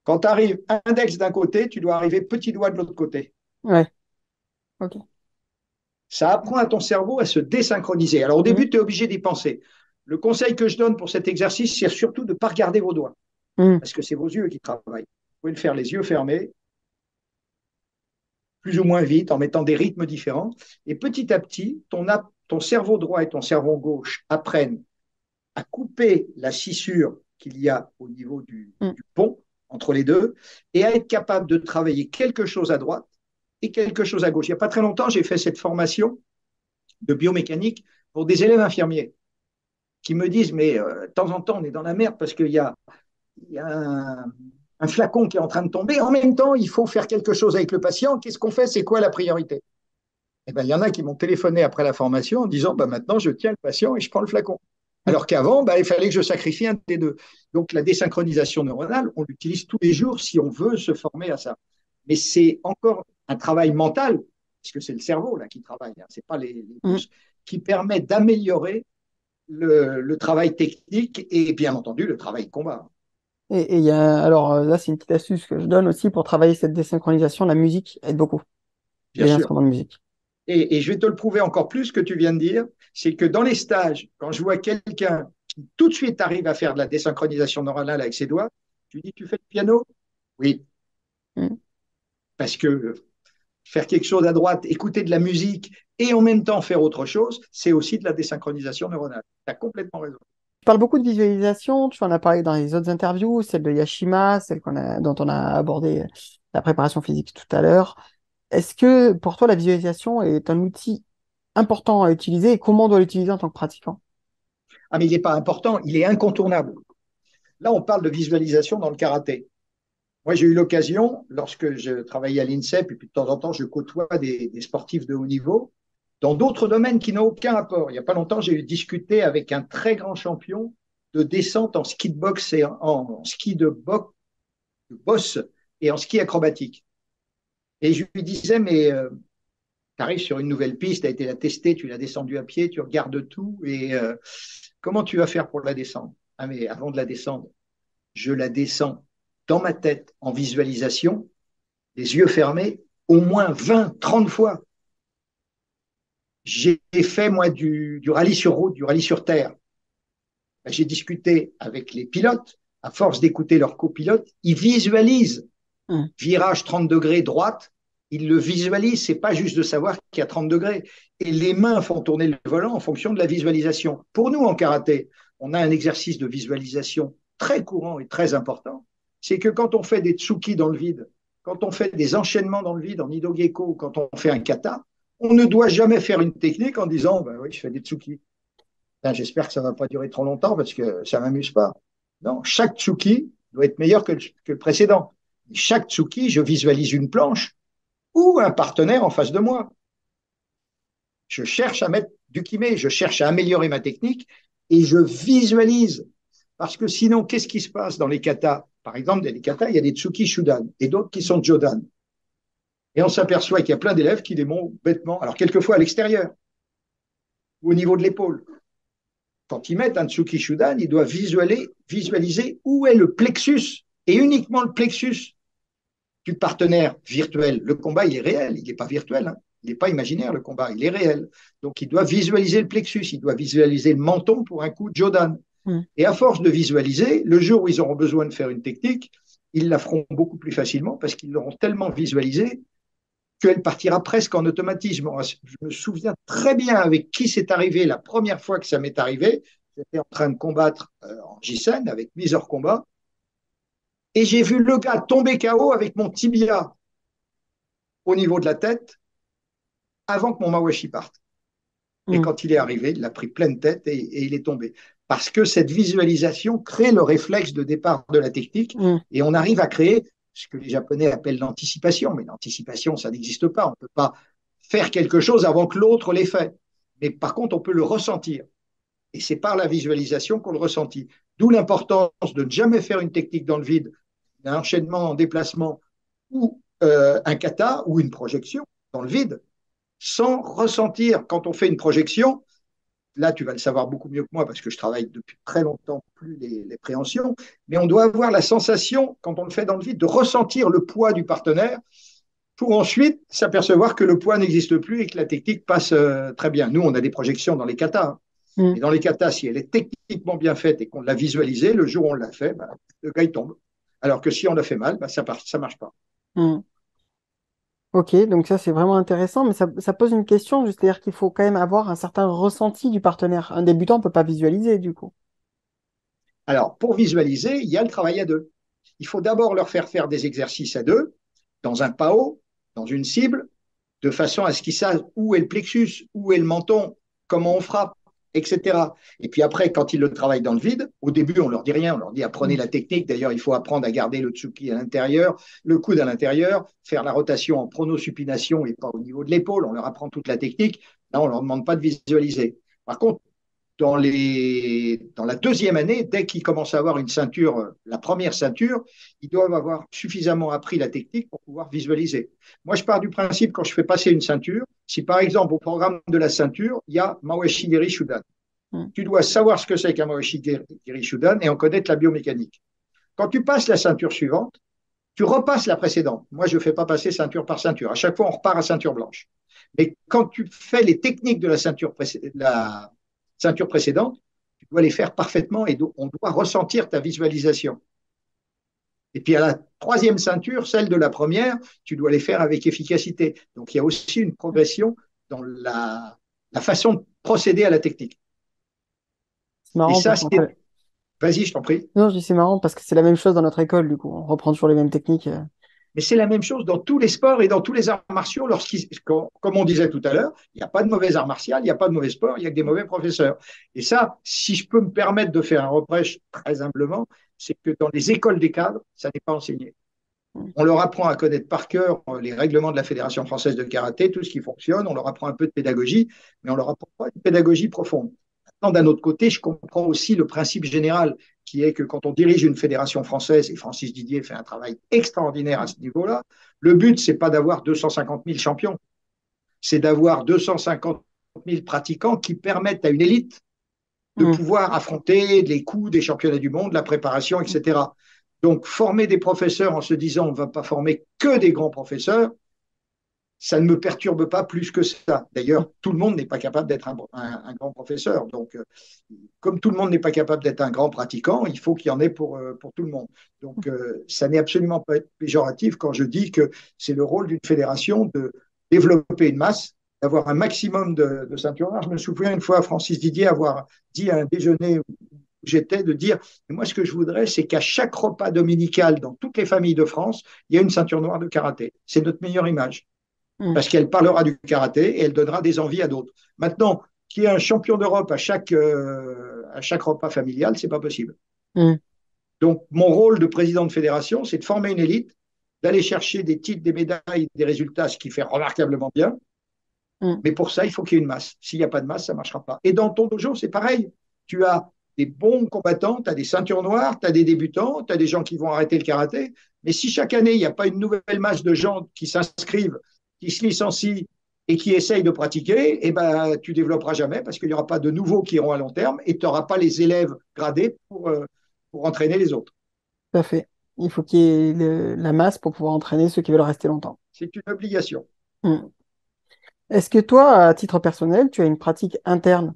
Quand tu arrives index d'un côté, tu dois arriver petit doigt de l'autre côté. Ouais. Ok. Ça apprend à ton cerveau à se désynchroniser. Alors au début, tu es obligé d'y penser. Le conseil que je donne pour cet exercice, c'est surtout de ne pas regarder vos doigts. Parce que c'est vos yeux qui travaillent. Vous pouvez le faire les yeux fermés, plus ou moins vite, en mettant des rythmes différents. Et petit à petit, ton cerveau droit et ton cerveau gauche apprennent à couper la scissure qu'il y a au niveau du pont entre les deux et à être capable de travailler quelque chose à droite et quelque chose à gauche. Il n'y a pas très longtemps, j'ai fait cette formation de biomécanique pour des élèves infirmiers qui me disent, mais de temps en temps, on est dans la merde parce qu'il y a un flacon qui est en train de tomber. En même temps, il faut faire quelque chose avec le patient. Qu'est-ce qu'on fait? C'est quoi la priorité? Eh ben, il y en a qui m'ont téléphoné après la formation en disant, maintenant, je tiens le patient et je prends le flacon. Alors qu'avant, il fallait que je sacrifie un des deux. Donc, la désynchronisation neuronale, on l'utilise tous les jours si on veut se former à ça. Mais c'est encore un travail mental, puisque c'est le cerveau là qui travaille, hein, ce n'est pas les pouces, qui permet d'améliorer le travail technique et bien entendu le travail de combat. Et il y a, alors là, c'est une petite astuce que je donne aussi pour travailler cette désynchronisation. La musique aide beaucoup. Bien les sûr. instruments de musique. Et je vais te le prouver encore plus, ce que tu viens de dire, c'est que dans les stages, quand je vois quelqu'un qui tout de suite arrive à faire de la désynchronisation neuronale avec ses doigts, tu dis, tu fais du piano? Oui. Parce que faire quelque chose à droite, écouter de la musique et en même temps faire autre chose, c'est aussi de la désynchronisation neuronale. Tu as complètement raison. Tu parles beaucoup de visualisation, tu en as parlé dans les autres interviews, celle de Yashima, dont on a abordé la préparation physique tout à l'heure. Est-ce que pour toi, la visualisation est un outil important à utiliser et comment on doit l'utiliser en tant que pratiquant? Ah, mais il n'est pas important, il est incontournable. Là, on parle de visualisation dans le karaté. Moi, j'ai eu l'occasion, lorsque je travaillais à l'INSEP, et puis de temps en temps, je côtoie des sportifs de haut niveau, dans d'autres domaines qui n'ont aucun rapport. Il n'y a pas longtemps, j'ai discuté avec un très grand champion de descente en ski de boxe et en ski de bosse et en ski acrobatique. Et je lui disais, mais tu arrives sur une nouvelle piste, tu as été la tester, tu l'as descendue à pied, tu regardes tout, et comment tu vas faire pour la descendre? Ah, mais avant de la descendre, je la descends dans ma tête en visualisation, les yeux fermés, au moins 20, 30 fois. J'ai fait, moi, du rallye sur route, du rallye sur terre. J'ai discuté avec les pilotes. À force d'écouter leurs copilotes, ils visualisent Hum, virage 30 degrés droite. Ils le visualisent. C'est pas juste de savoir qu'il y a 30 degrés. Et les mains font tourner le volant en fonction de la visualisation. Pour nous, en karaté, on a un exercice de visualisation très courant et très important. C'est que quand on fait des tsuki dans le vide, quand on fait des enchaînements dans le vide en Ido-Gecko, quand on fait un kata, on ne doit jamais faire une technique en disant ben oui, je fais des tsuki. Ben, j'espère que ça ne va pas durer trop longtemps parce que ça ne m'amuse pas. Non, chaque tsuki doit être meilleur que le précédent. Chaque tsuki, je visualise une planche ou un partenaire en face de moi. Je cherche à mettre du kimé, je cherche à améliorer ma technique et je visualise. Parce que sinon, qu'est-ce qui se passe dans les katas? Par exemple, dans les katas, il y a des tsuki shudan et d'autres qui sont jodan. Et on s'aperçoit qu'il y a plein d'élèves qui les montent bêtement, alors quelquefois à l'extérieur ou au niveau de l'épaule. Quand ils mettent un Tsuki Shudan, ils doivent visualiser où est le plexus et uniquement le plexus du partenaire virtuel. Le combat, il est réel, il n'est pas virtuel, hein. Il n'est pas imaginaire, le combat, il est réel. Donc, ils doivent visualiser le plexus, ils doivent visualiser le menton pour un coup de Jodan. hum. Et à force de visualiser, le jour où ils auront besoin de faire une technique, ils la feront beaucoup plus facilement parce qu'ils l'auront tellement visualisée qu'elle partira presque en automatisme. Je me souviens très bien avec qui c'est arrivé la première fois que ça m'est arrivé. J'étais en train de combattre en Jissen avec mise hors combat et j'ai vu le gars tomber KO avec mon tibia au niveau de la tête avant que mon mawashi parte. Et Hum, quand il est arrivé, il a pris pleine tête et il est tombé. Parce que cette visualisation crée le réflexe de départ de la technique hum. et on arrive à créer ce que les Japonais appellent l'anticipation. Mais l'anticipation, ça n'existe pas. On ne peut pas faire quelque chose avant que l'autre l'ait fait. Mais par contre, on peut le ressentir. Et c'est par la visualisation qu'on le ressentit. D'où l'importance de ne jamais faire une technique dans le vide, un enchaînement en déplacement ou un kata ou une projection dans le vide, sans ressentir quand on fait une projection. Là, tu vas le savoir beaucoup mieux que moi parce que je travaille depuis très longtemps plus les préhensions, mais on doit avoir la sensation, quand on le fait dans le vide, de ressentir le poids du partenaire pour ensuite s'apercevoir que le poids n'existe plus et que la technique passe très bien. Nous, on a des projections dans les katas. Hein. Hum, Et dans les katas, si elle est techniquement bien faite et qu'on l'a visualisée, le jour où on l'a fait, bah, le gars, il tombe. Alors que si on l'a fait mal, bah, ça ne marche pas. hum. Ok, donc ça c'est vraiment intéressant, mais ça pose une question, c'est-à-dire qu'il faut quand même avoir un certain ressenti du partenaire. Un débutant ne peut pas visualiser du coup. Alors, pour visualiser, il y a le travail à deux. Il faut d'abord leur faire des exercices à deux, dans un PAO, dans une cible, de façon à ce qu'ils savent où est le plexus, où est le menton, comment on frappe, etc. Et puis après, quand ils le travaillent dans le vide, au début, on leur dit rien, on leur dit apprenez Hum, la technique. D'ailleurs, il faut apprendre à garder le tsuki à l'intérieur, le coude à l'intérieur, faire la rotation en pronosupination et pas au niveau de l'épaule. On leur apprend toute la technique. Là, on leur demande pas de visualiser. Par contre, dans la deuxième année, dès qu'ils commencent à avoir une ceinture, la première ceinture, ils doivent avoir suffisamment appris la technique pour pouvoir visualiser. Moi, je pars du principe, quand je fais passer une ceinture, si par exemple au programme de la ceinture, il y a Mawashi Geri Shudan, hum. tu dois savoir ce que c'est qu'un Mawashi Geri Shudan et en connaître la biomécanique. Quand tu passes la ceinture suivante, tu repasses la précédente. Moi, je ne fais pas passer ceinture par ceinture. À chaque fois, on repart à ceinture blanche. Mais quand tu fais les techniques de la ceinture précédente, tu dois les faire parfaitement et on doit ressentir ta visualisation. Et puis à la troisième ceinture, celle de la première, tu dois les faire avec efficacité. Donc il y a aussi une progression dans la façon de procéder à la technique. C'est Et marrant ça, parce qu'en c'est... fait, Vas-y, je t'en prie. non, je dis c'est marrant parce que c'est la même chose dans notre école du coup. On reprend toujours les mêmes techniques. Mais c'est la même chose dans tous les sports et dans tous les arts martiaux. Comme on disait tout à l'heure, il n'y a pas de mauvais arts martiaux, il n'y a pas de mauvais sport, il n'y a que des mauvais professeurs. Et ça, si je peux me permettre de faire un reproche très humblement, c'est que dans les écoles des cadres, ça n'est pas enseigné. Hum, On leur apprend à connaître par cœur les règlements de la Fédération française de karaté, tout ce qui fonctionne, on leur apprend un peu de pédagogie, mais on leur apprend pas une pédagogie profonde. Maintenant, d'un autre côté, je comprends aussi le principe général qui est que quand on dirige une fédération française, et Francis Didier fait un travail extraordinaire à ce niveau-là, le but, c'est pas d'avoir 250 000 champions, c'est d'avoir 250 000 pratiquants qui permettent à une élite de Mm. pouvoir affronter les coups des championnats du monde, la préparation, etc. Donc, former des professeurs en se disant on ne va pas former que des grands professeurs, ça ne me perturbe pas plus que ça. D'ailleurs, tout le monde n'est pas capable d'être un grand professeur. Donc, comme tout le monde n'est pas capable d'être un grand pratiquant, il faut qu'il y en ait pour tout le monde. Donc, ça n'est absolument pas péjoratif quand je dis que c'est le rôle d'une fédération de développer une masse, d'avoir un maximum de ceintures noires. Je me souviens une fois, Francis Didier, avoir dit à un déjeuner où j'étais, de dire, moi, ce que je voudrais, c'est qu'à chaque repas dominical dans toutes les familles de France, il y a une ceinture noire de karaté. C'est notre meilleure image Mm. parce qu'elle parlera du karaté et elle donnera des envies à d'autres. Maintenant, qu'il y ait un champion d'Europe à chaque repas familial, c'est pas possible. Mm. Donc, mon rôle de président de fédération, c'est de former une élite, d'aller chercher des titres, des médailles, des résultats, ce qui fait remarquablement bien. Mm. Mais pour ça, il faut qu'il y ait une masse. S'il n'y a pas de masse, ça ne marchera pas. Et dans ton dojo, c'est pareil. Tu as des bons combattants, tu as des ceintures noires, tu as des débutants, tu as des gens qui vont arrêter le karaté. Mais si chaque année, il n'y a pas une nouvelle masse de gens qui s'inscrivent, qui se licencient et qui essayent de pratiquer, eh ben, tu ne développeras jamais parce qu'il n'y aura pas de nouveaux qui iront à long terme et tu n'auras pas les élèves gradés pour entraîner les autres. Tout à fait. Il faut qu'il y ait la masse pour pouvoir entraîner ceux qui veulent rester longtemps. C'est une obligation. Mm. Est-ce que toi, à titre personnel, tu as une pratique interne?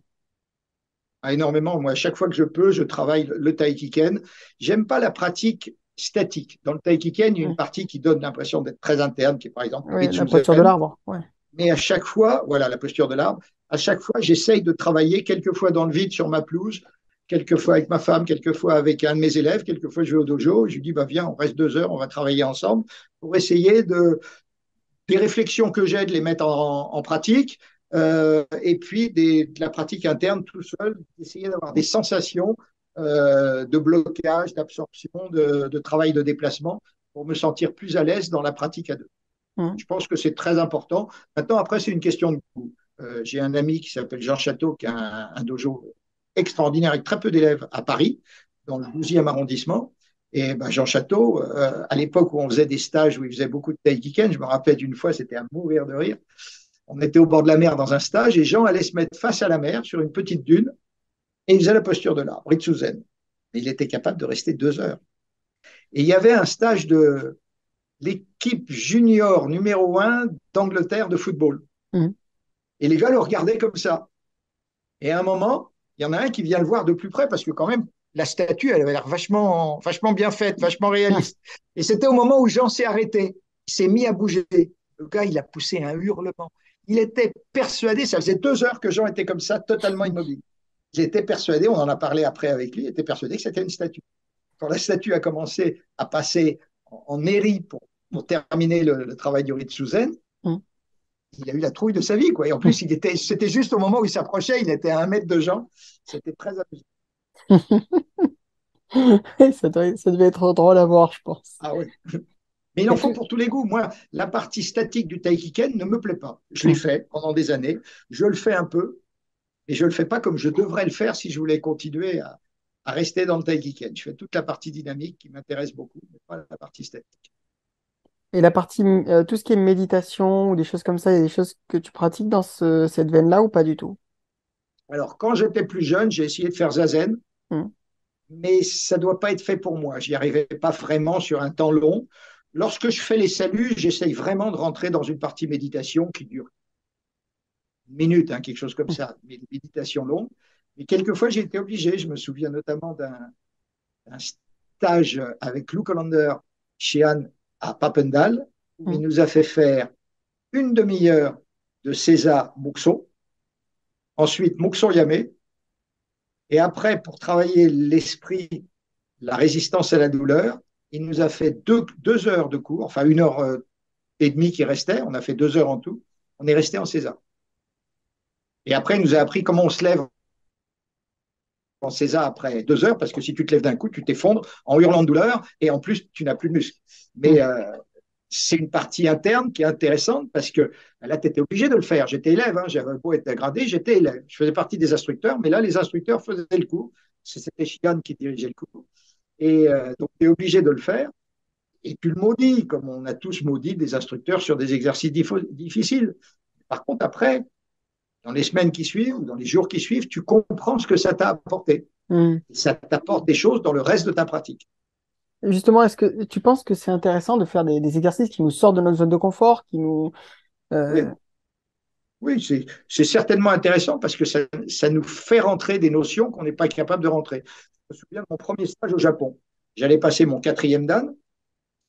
Ah, énormément. Moi, à chaque fois que je peux, je travaille le taïkiken. J'aime pas la pratique statique. Dans le taïkiken, il y a une Mm. partie qui donne l'impression d'être très interne, qui est par exemple Oui, la posture de Ritsuzen. l'arbre. Ouais. Mais à chaque fois, voilà la posture de l'arbre, à chaque fois, j'essaye de travailler quelquefois dans le vide sur ma pelouse, quelquefois avec ma femme, quelquefois avec un de mes élèves, quelquefois je vais au dojo, je lui dis, bah, viens, on reste 2 heures, on va travailler ensemble pour essayer des réflexions que j'ai, de les mettre en pratique, et puis de la pratique interne tout seul, d'essayer d'avoir des sensations de blocage, d'absorption, de travail de déplacement pour me sentir plus à l'aise dans la pratique à deux. Mm. Je pense que c'est très important. Maintenant, après, c'est une question de goût. J'ai un ami qui s'appelle Jean Château, qui a un dojo extraordinaire avec très peu d'élèves à Paris, dans le 12e arrondissement. Et ben, Jean Château, à l'époque où on faisait des stages où il faisait beaucoup de taïkiken, je me rappelle d'une fois, c'était à mourir de rire. On était au bord de la mer dans un stage et Jean allait se mettre face à la mer sur une petite dune et il faisait la posture de l'arbre, Ritsuzen. Et il était capable de rester 2 heures. Et il y avait un stage de l'équipe junior numéro 1 d'Angleterre de football. Mm. Et les gars le regardaient comme ça. Et à un moment, il y en a un qui vient le voir de plus près parce que quand même, la statue, elle avait l'air vachement, vachement bien faite, vachement Mm. réaliste. Et c'était au moment où Jean s'est arrêté. Il s'est mis à bouger. Le gars, il a poussé un hurlement. Il était persuadé, ça faisait 2 heures que Jean était comme ça, totalement immobile. Il était persuadé, on en a parlé après avec lui, il était persuadé que c'était une statue. Quand la statue a commencé à passer en eri pour terminer le travail du Ritsuzen, Mm. il a eu la trouille de sa vie, quoi. Et en plus, c'était juste au moment où il s'approchait, il était à 1 mètre de Jean. C'était très amusant. Ça devait être drôle à voir, je pense. Ah oui. Mais il en Est-ce faut que... pour tous les goûts. Moi, la partie statique du taïkiken ne me plaît pas. Je l'ai Mm. fait pendant des années. Je le fais un peu, mais je ne le fais pas comme je devrais le faire si je voulais continuer à rester dans le taïkiken. Je fais toute la partie dynamique qui m'intéresse beaucoup, mais pas la partie statique. Et la partie, tout ce qui est méditation ou des choses comme ça, il y a des choses que tu pratiques dans cette veine-là ou pas du tout? Alors, quand j'étais plus jeune, j'ai essayé de faire zazen, Mm. mais ça ne doit pas être fait pour moi. J'y arrivais pas vraiment sur un temps long. Lorsque je fais les saluts, j'essaye vraiment de rentrer dans une partie méditation qui dure une minute, hein, quelque chose comme Mm. ça, mais des méditations longues. Mais quelquefois, j'ai été obligé. Je me souviens notamment d'un stage avec Luke Hollander chez Anne à Papendal, où il Mm. nous a fait faire une demi-heure de César Moukso, ensuite Moukso Yamé, et après, pour travailler l'esprit, la résistance à la douleur, il nous a fait 2 heures de cours, enfin 1 heure et demie qui restait, on a fait 2 heures en tout, on est resté en César. Et après, il nous a appris comment on se lève en César après 2 heures, parce que si tu te lèves d'un coup, tu t'effondres en hurlant de douleur, et en plus, tu n'as plus de muscles. Mm. Mais c'est une partie interne qui est intéressante, parce que là, tu étais obligé de le faire. J'étais élève, hein, j'avais beau être dégradé, j'étais élève. Je faisais partie des instructeurs, mais là, les instructeurs faisaient le cours. C'était Chian qui dirigeait le cours. Et donc, tu es obligé de le faire. Et tu le maudis, comme on a tous maudit des instructeurs sur des exercices difficiles. Par contre, après, dans les semaines qui suivent ou dans les jours qui suivent, tu comprends ce que ça t'a apporté. Mm. Ça t'apporte des choses dans le reste de ta pratique. Justement, est-ce que tu penses que c'est intéressant de faire des exercices qui nous sortent de notre zone de confort, qui nous... Oui, euh, oui, c'est certainement intéressant parce que ça nous fait rentrer des notions qu'on n'est pas capable de rentrer. Je me souviens de mon premier stage au Japon. J'allais passer mon quatrième dan.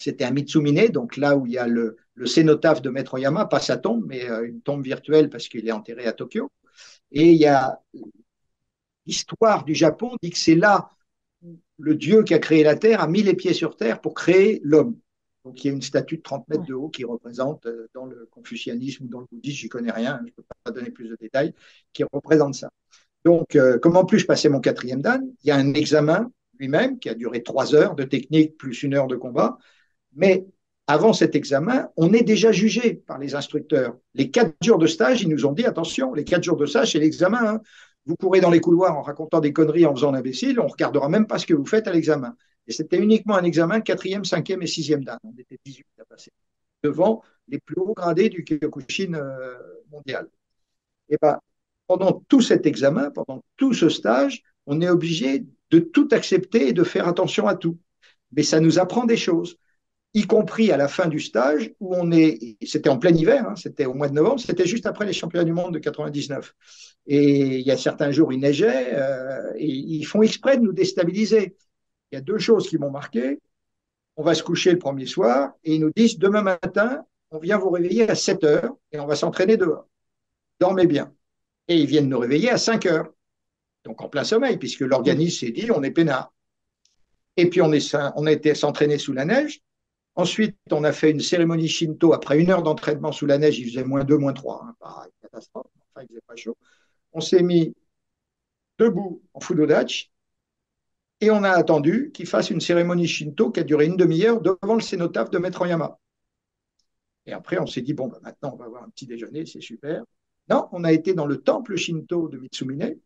C'était à Mitsumine, donc là où il y a le cénotaphe de Maître Oyama, pas sa tombe, mais une tombe virtuelle parce qu'il est enterré à Tokyo. Et il y a l'histoire du Japon dit que c'est là où le dieu qui a créé la Terre a mis les pieds sur Terre pour créer l'homme. Donc il y a une statue de 30 mètres de haut qui représente, dans le confucianisme ou dans le bouddhisme, j'y connais rien, je ne peux pas donner plus de détails, qui représente ça. Donc, comme en plus je passais mon quatrième dan, il y a un examen lui-même qui a duré 3 heures de technique plus 1 heure de combat. Mais avant cet examen, on est déjà jugé par les instructeurs. Les 4 jours de stage, ils nous ont dit attention, les 4 jours de stage, c'est l'examen. Hein. Vous courez dans les couloirs en racontant des conneries, en faisant l'imbécile, on ne regardera même pas ce que vous faites à l'examen. Et c'était uniquement un examen 4e, 5e et 6e dan. On était 18 à passer, devant les plus hauts gradés du Kyokushin mondial. Et ben, pendant tout cet examen, pendant tout ce stage, on est obligé de tout accepter et de faire attention à tout. Mais ça nous apprend des choses, y compris à la fin du stage, où c'était en plein hiver, hein, c'était au mois de novembre, c'était juste après les championnats du monde de 99. Et il y a certains jours, il neigeait, et ils font exprès de nous déstabiliser. Il y a 2 choses qui m'ont marqué. On va se coucher le premier soir, et ils nous disent, demain matin, on vient vous réveiller à 7 heures, et on va s'entraîner dehors. Dormez bien. Et ils viennent nous réveiller à 5 heures, donc en plein sommeil, puisque l'organisme s'est dit, on est peinard. Et puis on a été s'entraîner sous la neige. Ensuite, on a fait une cérémonie Shinto après 1 heure d'entraînement sous la neige. Il faisait -2, -3, hein, pas une catastrophe. Enfin, il faisait pas chaud. On s'est mis debout en Fudodachi et on a attendu qu'il fasse une cérémonie Shinto qui a duré une demi-heure devant le cénotaphe de Maître Oyama. Et après, on s'est dit, bon, ben maintenant, on va avoir un petit déjeuner, c'est super. Non, on a été dans le temple Shinto de Mitsumine.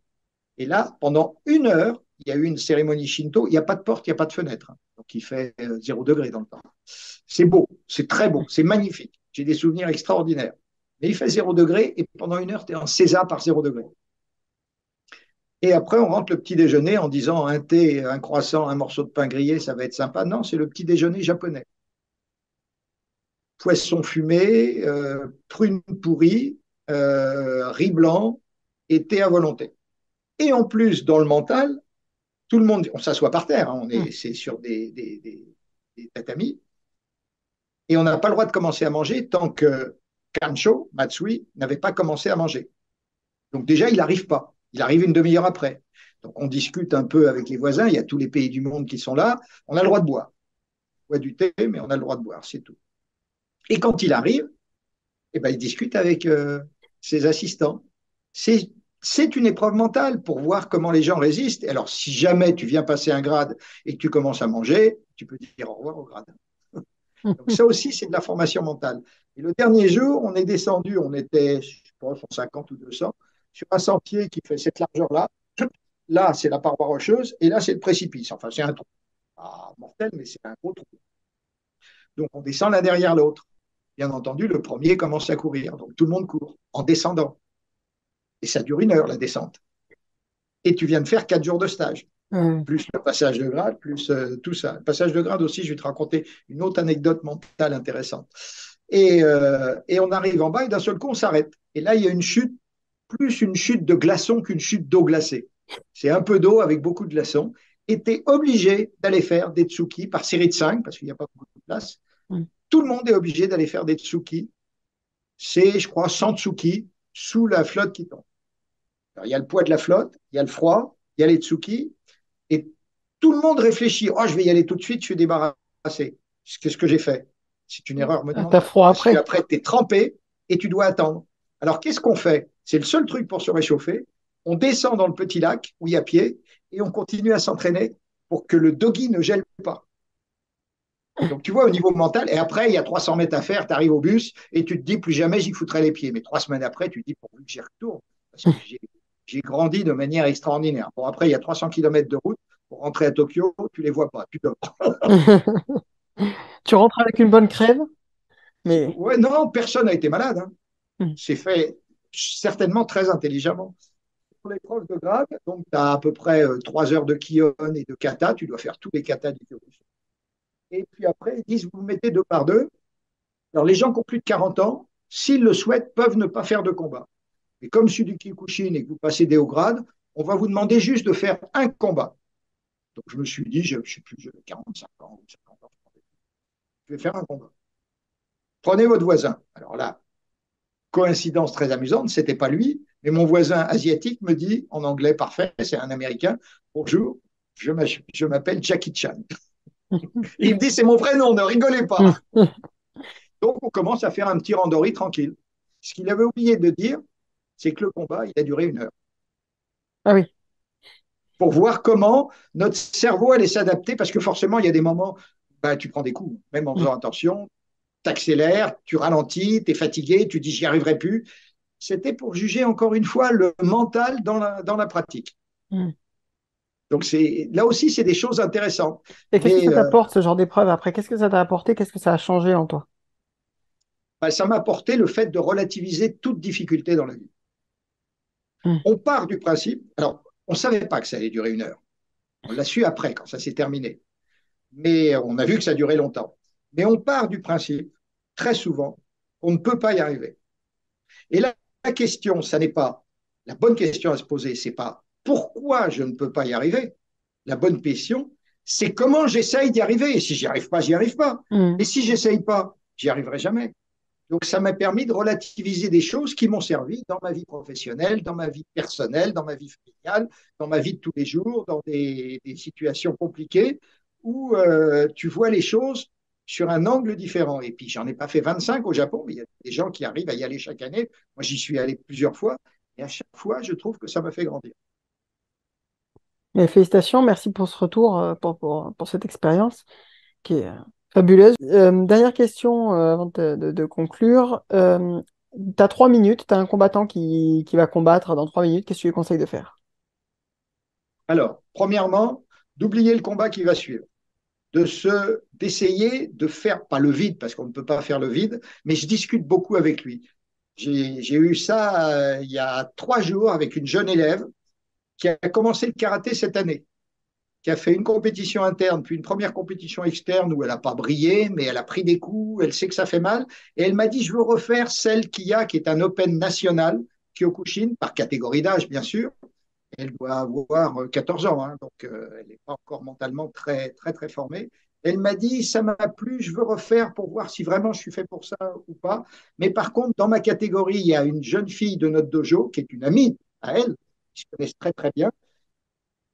Et là, pendant 1 heure, il y a eu une cérémonie Shinto. Il n'y a pas de porte, il n'y a pas de fenêtre. Donc, il fait 0 degré dans le temps. C'est beau, c'est très beau, c'est magnifique. J'ai des souvenirs extraordinaires. Mais il fait 0 degré et pendant 1 heure, tu es en César par 0 degré. Et après, on rentre le petit déjeuner en disant un thé, un croissant, un morceau de pain grillé, ça va être sympa. Non, c'est le petit déjeuner japonais. Poisson fumé, prunes pourries, riz blanc et thé à volonté. Et en plus, dans le mental, tout le monde, on s'assoit par terre, hein, c'est sur des tatamis, et on n'a pas le droit de commencer à manger tant que Kancho, Matsui, n'avait pas commencé à manger. Donc déjà, il n'arrive pas. Il arrive une demi-heure après. Donc on discute un peu avec les voisins, il y a tous les pays du monde qui sont là, on a le droit de boire. On boit du thé, mais on a le droit de boire, c'est tout. Et quand il arrive, eh ben, il discute avec ses assistants. C'est une épreuve mentale pour voir comment les gens résistent. Alors, si jamais tu viens passer un grade et que tu commences à manger, tu peux dire au revoir au grade. Donc, ça aussi, c'est de la formation mentale. Et le dernier jour, on est descendu, on était, je pense, 150 ou 200, sur un sentier qui fait cette largeur-là. Là, c'est la paroi rocheuse et là, c'est le précipice. Enfin, c'est un trou. Pas mortel, mais c'est un gros trou. Donc, on descend l'un derrière l'autre. Bien entendu, le premier commence à courir. Donc, tout le monde court en descendant. Et ça dure 1 heure, la descente. Et tu viens de faire 4 jours de stage, plus le passage de grade, plus tout ça. Le passage de grade aussi, je vais te raconter une autre anecdote mentale intéressante. Et on arrive en bas et d'un seul coup, on s'arrête. Et là, il y a une chute, plus une chute de glaçons qu'une chute d'eau glacée. C'est un peu d'eau avec beaucoup de glaçons. Et tu es obligé d'aller faire des tsuki par série de 5, parce qu'il n'y a pas beaucoup de place. Tout le monde est obligé d'aller faire des tsuki. C'est, je crois, 100 tsuki sous la flotte qui tombe. Alors, il y a le poids de la flotte, il y a le froid, il y a les tsuki, et tout le monde réfléchit. Oh, je vais y aller tout de suite, je suis débarrassé. Qu'est-ce que j'ai fait? C'est une erreur T'as monumentale. froid Parce après. qu'après, tu es trempé et tu dois attendre. Alors, qu'est-ce qu'on fait? C'est le seul truc pour se réchauffer. On descend dans le petit lac où il y a pied et on continue à s'entraîner pour que le doggy ne gèle pas. Donc, tu vois, au niveau mental, et après, il y a 300 mètres à faire, tu arrives au bus et tu te dis, plus jamais j'y foutrai les pieds. Mais 3 semaines après, tu te dis, pourvu que j'y retourne, parce que j'ai grandi de manière extraordinaire. Bon, après, il y a 300 km de route. Pour rentrer à Tokyo, tu les vois pas, tu dors. Tu rentres avec une bonne crève, mais Ouais, non, personne n'a été malade. Hein. C'est fait. certainement très intelligemment. Pour l'épreuve de grade, donc tu as à peu près 3 heures de kion et de kata, tu dois faire tous les katas du Kyokushin. Et puis après, ils disent, vous vous mettez deux par deux. Alors les gens qui ont plus de 40 ans, s'ils le souhaitent, peuvent ne pas faire de combat. Et comme je suis du Kyokushin et que vous passez des hauts grades, on va vous demander juste de faire un combat. Donc je me suis dit, je ne sais plus, j'avais 45 ans ou 50 ans, je vais faire un combat. Prenez votre voisin. Alors là, coïncidence très amusante, c'était pas lui, mais mon voisin asiatique me dit en anglais parfait, c'est un Américain, bonjour, je m'appelle Jackie Chan. Et il me dit, c'est mon vrai nom, ne rigolez pas. Donc on commence à faire un petit randori tranquille. Ce qu'il avait oublié de dire, c'est que le combat, il a duré 1 heure. Ah oui. Pour voir comment notre cerveau allait s'adapter, parce que forcément, il y a des moments, bah, tu prends des coups, même en faisant attention, tu accélères, tu ralentis, tu es fatigué, tu dis j'y arriverai plus. C'était pour juger encore une fois le mental dans la pratique. Mm. Donc là aussi, c'est des choses intéressantes. Et qu'est-ce que Mais ça t'apporte, ce genre d'épreuve après? Qu'est-ce que ça t'a apporté? Qu'est-ce que ça a changé en toi? bah, ça m'a apporté le fait de relativiser toute difficulté dans la vie. Mm. On part du principe, alors on ne savait pas que ça allait durer 1 heure. On l'a su après, quand ça s'est terminé. Mais on a vu que ça durait longtemps. Mais on part du principe, très souvent, qu'on ne peut pas y arriver. Et là, la question, ça n'est pas la bonne question à se poser, c'est pas pourquoi je ne peux pas y arriver. La bonne question, c'est comment j'essaye d'y arriver. Et si j'y arrive pas, j'y arrive pas. Mm. Et si j'essaye pas, j'y arriverai jamais. Donc ça m'a permis de relativiser des choses qui m'ont servi dans ma vie professionnelle, dans ma vie personnelle, dans ma vie familiale, dans ma vie de tous les jours, dans des situations compliquées où tu vois les choses sur un angle différent. Et puis j'en ai pas fait 25 au Japon, mais il y a des gens qui arrivent à y aller chaque année. Moi, j'y suis allé plusieurs fois et à chaque fois, je trouve que ça m'a fait grandir. Mais félicitations, merci pour ce retour, pour cette expérience qui est fabuleuse. Dernière question avant de conclure. Tu as 3 minutes, tu as un combattant qui va combattre dans 3 minutes. Qu'est-ce que tu lui conseilles de faire? Alors, premièrement, d'oublier le combat qui va suivre, d'essayer de faire, pas le vide, parce qu'on ne peut pas faire le vide, mais je discute beaucoup avec lui. J'ai eu ça il y a 3 jours avec une jeune élève qui a commencé le karaté cette année, qui a fait une compétition interne, puis une première compétition externe où elle n'a pas brillé, mais elle a pris des coups, elle sait que ça fait mal, et elle m'a dit, je veux refaire celle qu'il y a, qui est un Open national, Kyokushin, par catégorie d'âge, bien sûr. Elle doit avoir 14 ans, hein, donc elle n'est pas encore mentalement très, très, très formée. Elle m'a dit, ça m'a plu, je veux refaire pour voir si vraiment je suis fait pour ça ou pas. Mais par contre, dans ma catégorie, il y a une jeune fille de notre dojo, qui est une amie à elle, qui se connaissent très, très bien,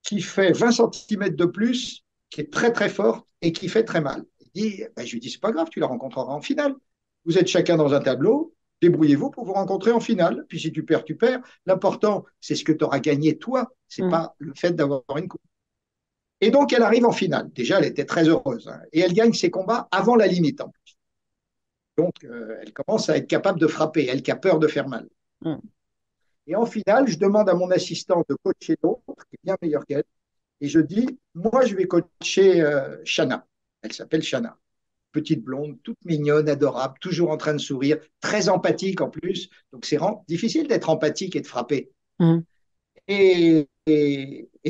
qui fait 20 centimètres de plus, qui est très, très forte et qui fait très mal. Je lui dis, c'est pas grave, tu la rencontreras en finale. Vous êtes chacun dans un tableau, débrouillez-vous pour vous rencontrer en finale. Puis si tu perds, tu perds. L'important, c'est ce que tu auras gagné toi, c'est Mm. pas le fait d'avoir une coupe. Et donc, elle arrive en finale. Déjà, elle était très heureuse, hein. Et elle gagne ses combats avant la limite, en plus. Donc, elle commence à être capable de frapper, elle qui a peur de faire mal. Mm. Et en finale, je demande à mon assistant de coacher l'autre, qui est bien meilleur qu'elle, et je dis, moi, je vais coacher Shana. Elle s'appelle Shana. Petite blonde, toute mignonne, adorable, toujours en train de sourire, très empathique en plus. Donc, c'est difficile d'être empathique et de frapper. Mm. Et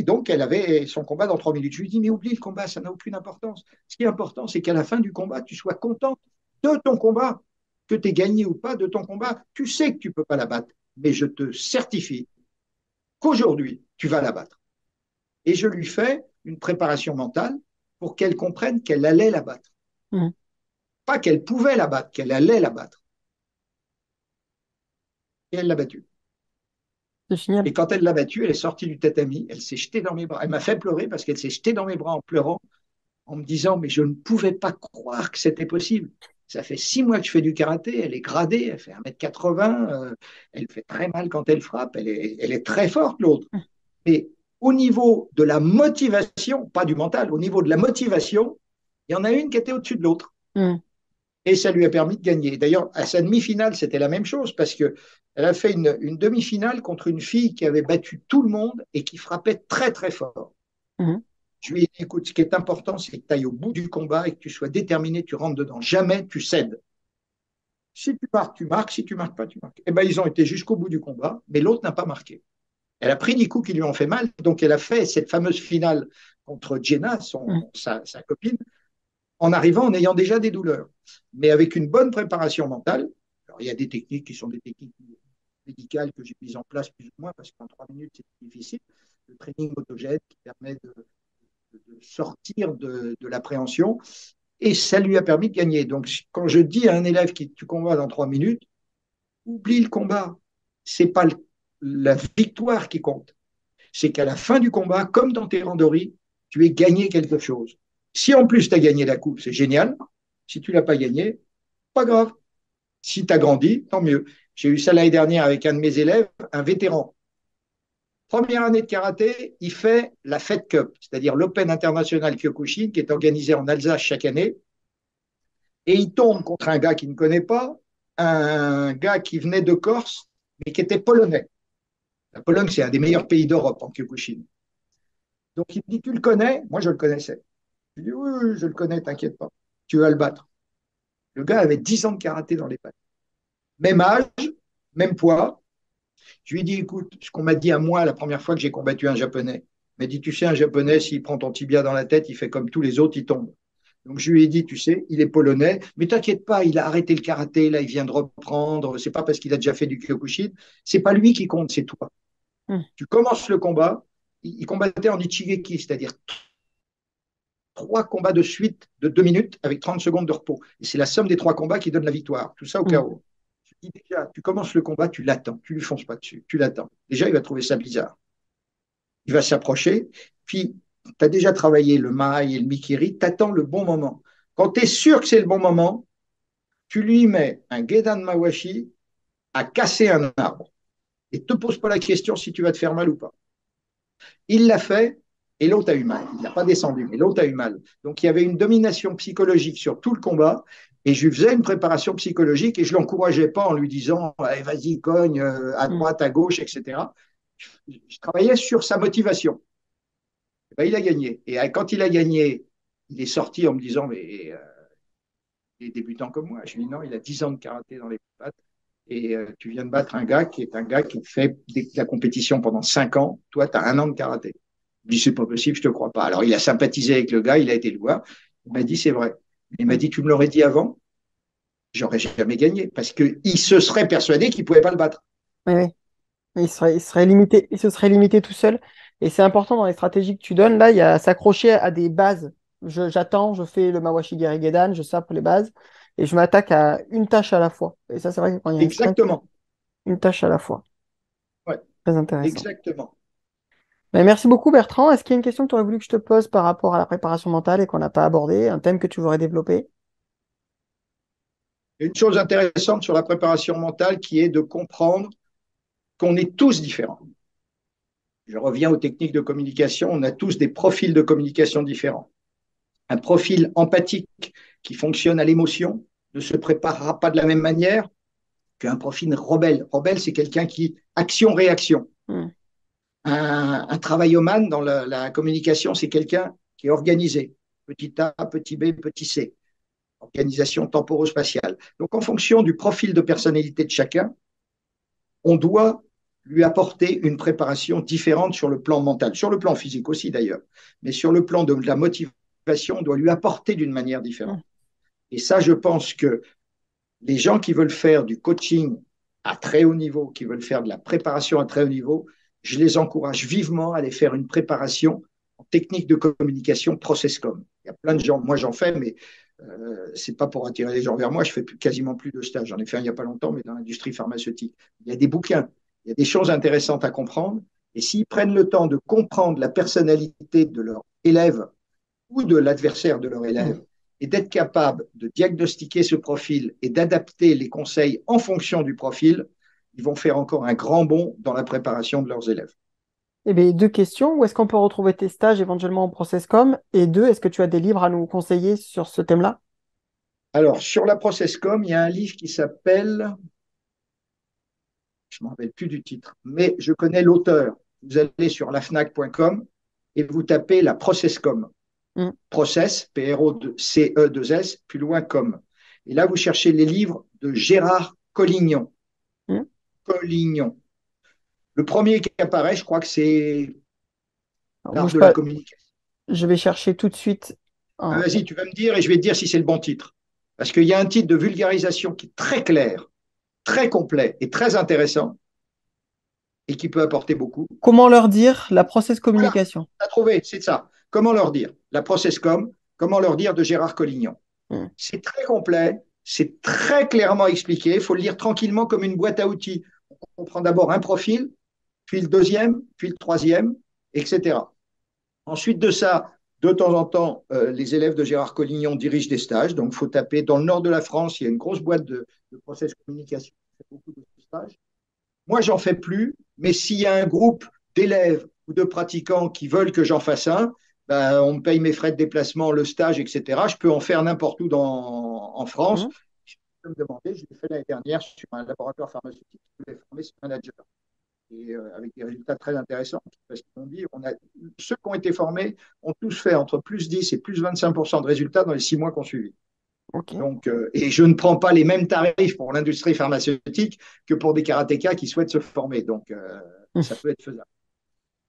donc, elle avait son combat dans 3 minutes. Je lui dis, mais oublie le combat, ça n'a aucune importance. Ce qui est important, c'est qu'à la fin du combat, tu sois contente de ton combat, que tu aies gagné ou pas de ton combat. Tu sais que tu ne peux pas la battre, mais je te certifie qu'aujourd'hui, tu vas la battre. Et je lui fais une préparation mentale pour qu'elle comprenne qu'elle allait la battre. Mm. Pas qu'elle pouvait la battre, qu'elle allait la battre. Et elle l'a battue. C'est génial. Et quand elle l'a battue, elle est sortie du tatami, elle s'est jetée dans mes bras. Elle m'a fait pleurer parce qu'elle s'est jetée dans mes bras en pleurant, en me disant, mais je ne pouvais pas croire que c'était possible. Ça fait 6 mois que je fais du karaté, elle est gradée, elle fait 1,80 m, elle fait très mal quand elle frappe, elle est très forte l'autre. Mais au niveau de la motivation, pas du mental, au niveau de la motivation, il y en a une qui était au-dessus de l'autre. Mm. Et ça lui a permis de gagner. D'ailleurs, à sa demi-finale, c'était la même chose parce qu'elle a fait une demi-finale contre une fille qui avait battu tout le monde et qui frappait très, très fort. Mm. Je lui ai dit, écoute, ce qui est important, c'est que tu ailles au bout du combat et que tu sois déterminé, tu rentres dedans. Jamais tu cèdes. Si tu marques, tu marques. Si tu marques pas, tu marques. Eh ben, ils ont été jusqu'au bout du combat, mais l'autre n'a pas marqué. Elle a pris 10 coups qui lui ont fait mal, donc elle a fait cette fameuse finale contre Jenna, Mm. sa copine, en arrivant en ayant déjà des douleurs. Mais avec une bonne préparation mentale, alors il y a des techniques qui sont des techniques médicales que j'ai mises en place plus ou moins, parce qu'en 3 minutes, c'est difficile. Le training autogène qui permet de sortir de l'appréhension, et ça lui a permis de gagner. Donc, quand je dis à un élève qui tu combats dans 3 minutes, oublie le combat. C'est pas la victoire qui compte. C'est qu'à la fin du combat, comme dans tes randonnées, tu aies gagné quelque chose. Si en plus tu as gagné la coupe, c'est génial. Si tu l'as pas gagné, pas grave. Si tu as grandi, tant mieux. J'ai eu ça l'année dernière avec un de mes élèves, un vétéran. Première année de karaté, il fait la Fed Cup, c'est-à-dire l'Open International Kyokushin, qui est organisé en Alsace chaque année. Et il tombe contre un gars qu'il ne connaît pas, un gars qui venait de Corse, mais qui était polonais. La Pologne, c'est un des meilleurs pays d'Europe en Kyokushin. Donc il me dit, tu le connais? Moi, je le connaissais. Je lui dis, oui, oui, je le connais, t'inquiète pas. Tu vas le battre. Le gars avait 10 ans de karaté dans les pattes. Même âge, même poids. Je lui ai dit, écoute, ce qu'on m'a dit à moi la première fois que j'ai combattu un Japonais. Il m'a dit, tu sais, un Japonais, s'il prend ton tibia dans la tête, il fait comme tous les autres, il tombe. Donc je lui ai dit, tu sais, il est polonais, mais t'inquiète pas, il a arrêté le karaté, là, il vient de reprendre. C'est pas parce qu'il a déjà fait du Kyokushin. C'est pas lui qui compte, c'est toi. Mm. Tu commences le combat. Il combattait en Ichigeki, c'est-à-dire 3 combats de suite de 2 minutes avec 30 secondes de repos. Et c'est la somme des 3 combats qui donne la victoire. Tout ça au Mm. chaos. Je dis déjà, tu commences le combat, tu l'attends, tu lui fonces pas dessus, tu l'attends. Déjà, il va trouver ça bizarre. Il va s'approcher, puis tu as déjà travaillé le Maï et le Mikiri, tu attends le bon moment. Quand tu es sûr que c'est le bon moment, tu lui mets un Gedan Mawashi à casser un arbre. Et ne te pose pas la question si tu vas te faire mal ou pas. Il l'a fait et l'autre a eu mal. Il n'a pas descendu, mais l'autre a eu mal. Donc il y avait une domination psychologique sur tout le combat et je lui faisais une préparation psychologique et je ne l'encourageais pas en lui disant allez, vas-y, cogne à Mm. droite, à gauche, etc. Je travaillais sur sa motivation. Et ben, il a gagné. Et quand il a gagné, il est sorti en me disant mais il est débutant comme moi. Je lui ai dit non, il a 10 ans de karaté dans les pattes. Et tu viens de battre un gars qui est un gars qui fait de la compétition pendant 5 ans. Toi, tu as 1 an de karaté. Je lui ai dit, c'est pas possible, je te crois pas. Alors, il a sympathisé avec le gars, il a été le voir. Il m'a dit, c'est vrai. Il m'a Mm. dit, tu me l'aurais dit avant, j'aurais jamais gagné. Parce qu'il se serait persuadé qu'il pouvait pas le battre. Oui, oui. Il serait limité, il se serait limité tout seul. Et c'est important dans les stratégies que tu donnes. Là, il y a s'accrocher à des bases. J'attends, je fais le Mawashi Gerigedan, je sape les bases et je m'attaque à une tâche à la fois. Et ça, c'est vrai que quand il y a un stress, Exactement. une tâche à la fois. Ouais, Très intéressant. exactement. Ben, merci beaucoup, Bertrand. Est-ce qu'il y a une question que tu aurais voulu que je te pose par rapport à la préparation mentale et qu'on n'a pas abordé, un thème que tu voudrais développer? Une chose intéressante sur la préparation mentale qui est de comprendre qu'on est tous différents. Je reviens aux techniques de communication. On a tous des profils de communication différents. Un profil empathique qui fonctionne à l'émotion ne se préparera pas de la même manière qu'un profil rebelle. Rebelle, c'est quelqu'un qui action-réaction. Hmm. Un travailloman dans la communication, c'est quelqu'un qui est organisé. Petit A, petit B, petit C. Organisation temporo-spatiale. Donc, en fonction du profil de personnalité de chacun, on doit lui apporter une préparation différente sur le plan mental, sur le plan physique aussi d'ailleurs, mais sur le plan de la motivation, on doit lui apporter d'une manière Hmm. différente. Et ça, je pense que les gens qui veulent faire du coaching à très haut niveau, qui veulent faire de la préparation à très haut niveau, je les encourage vivement à aller faire une préparation en technique de communication processcom. Il y a plein de gens, moi j'en fais, mais c'est pas pour attirer les gens vers moi, je fais quasiment plus de stages. J'en ai fait un il n'y a pas longtemps, mais dans l'industrie pharmaceutique. Il y a des bouquins, il y a des choses intéressantes à comprendre, et s'ils prennent le temps de comprendre la personnalité de leur élève ou de l'adversaire de leur Hmm. élève, et d'être capable de diagnostiquer ce profil et d'adapter les conseils en fonction du profil, ils vont faire encore un grand bond dans la préparation de leurs élèves. Eh bien, deux questions. Où est-ce qu'on peut retrouver tes stages éventuellement en Processcom? Et deux, est-ce que tu as des livres à nous conseiller sur ce thème-là? Alors, sur la ProcessCom, il y a un livre qui s'appelle, je ne me rappelle plus du titre, mais je connais l'auteur. Vous allez sur lafnac.com et vous tapez la ProcessCom. Hmm. Process, P-R-O-C-E-2-S, plus loin com. Et là, vous cherchez les livres de Gérard Collignon. Hmm. Collignon. Le premier qui apparaît, je crois que c'est Alors, L'art bouge de la pas, communication. je vais chercher tout de suite. un- Vas-y, tu vas me dire et je vais te dire si c'est le bon titre. Parce qu'il y a un titre de vulgarisation qui est très clair, très complet et très intéressant et qui peut apporter beaucoup. Comment leur dire la process Voilà, communication? tu as trouvé, c'est ça. Comment leur dire? La processcom, comment leur dire de Gérard Collignon. Hmm. C'est très complet, c'est très clairement expliqué. Il faut le lire tranquillement comme une boîte à outils. On prend d'abord un profil, puis le deuxième, puis le troisième, etc. Ensuite de ça, de temps en temps, les élèves de Gérard Collignon dirigent des stages. Donc, il faut taper dans le nord de la France, il y a une grosse boîte de process communication qui fait beaucoup de stages. Moi, j'en fais plus, mais s'il y a un groupe d'élèves ou de pratiquants qui veulent que j'en fasse un, ben, on me paye mes frais de déplacement, le stage, etc. Je peux en faire n'importe où en France. Hmm. Je peux me demander, je l'ai fait l'année dernière sur un laboratoire pharmaceutique qui voulait former ses managers. Et avec des résultats très intéressants. Parce qu'on dit, ceux qui ont été formés ont tous fait entre plus 10 et plus 25% de résultats dans les 6 mois qu'on suivi. Ok. Donc, et je ne prends pas les mêmes tarifs pour l'industrie pharmaceutique que pour des karatékas qui souhaitent se former. Donc, Hmm. ça peut être faisable.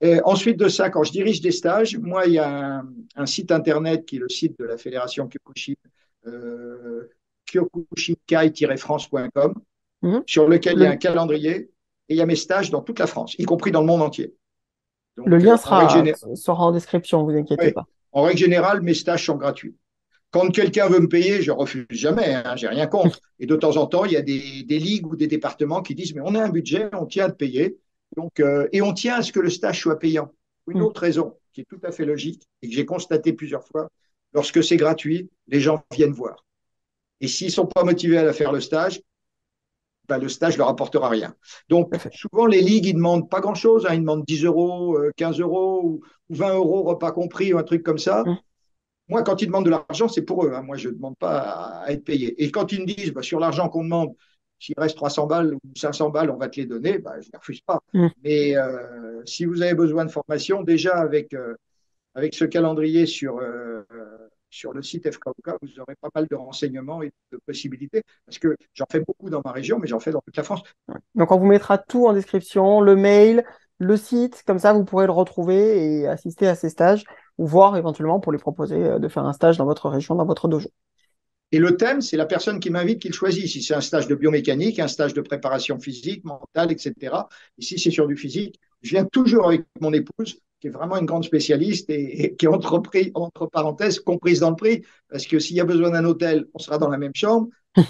Et ensuite de ça, quand je dirige des stages, moi, il y a un site internet qui est le site de la Fédération Kyokushin, kyokushinkai-france.com, Hmm. sur lequel il y a un Le, calendrier et il y a mes stages dans toute la France, y compris dans le monde entier. le Donc, lien en sera en description, vous inquiétez ouais, pas. en règle générale, mes stages sont gratuits. Quand quelqu'un veut me payer, je refuse jamais, hein, j'ai rien contre. Et de temps en temps, il y a des ligues ou des départements qui disent, mais on a un budget, on tient à te payer. Donc, et on tient à ce que le stage soit payant. Une Hmm. autre raison qui est tout à fait logique et que j'ai constaté plusieurs fois, lorsque c'est gratuit, les gens viennent voir. Et s'ils ne sont pas motivés à faire le stage, ben, le stage ne leur apportera rien. Tout à Donc, fait. souvent, les ligues, ils ne demandent pas grand-chose. Hein, ils demandent 10 euros, 15 euros ou 20 euros, repas compris, ou un truc comme ça. Hmm. Moi, quand ils demandent de l'argent, c'est pour eux. Hein. Moi, je ne demande pas à être payé. Et quand ils me disent, bah, sur l'argent qu'on demande, s'il reste 300 balles ou 500 balles, on va te les donner, bah, je ne les refuse pas. Hmm. Mais si vous avez besoin de formation, déjà avec ce calendrier sur le site FKOK, vous aurez pas mal de renseignements et de possibilités. Parce que j'en fais beaucoup dans ma région, mais j'en fais dans toute la France. Ouais. Donc, on vous mettra tout en description, le mail, le site, comme ça vous pourrez le retrouver et assister à ces stages ou voir éventuellement pour lui proposer de faire un stage dans votre région, dans votre dojo. Et le thème, c'est la personne qui m'invite qui le choisit. Si c'est un stage de biomécanique, un stage de préparation physique, mentale, etc. Et si c'est sur du physique, je viens toujours avec mon épouse, qui est vraiment une grande spécialiste et qui est entre parenthèses, comprise dans le prix. Parce que s'il y a besoin d'un hôtel, on sera dans la même chambre. Il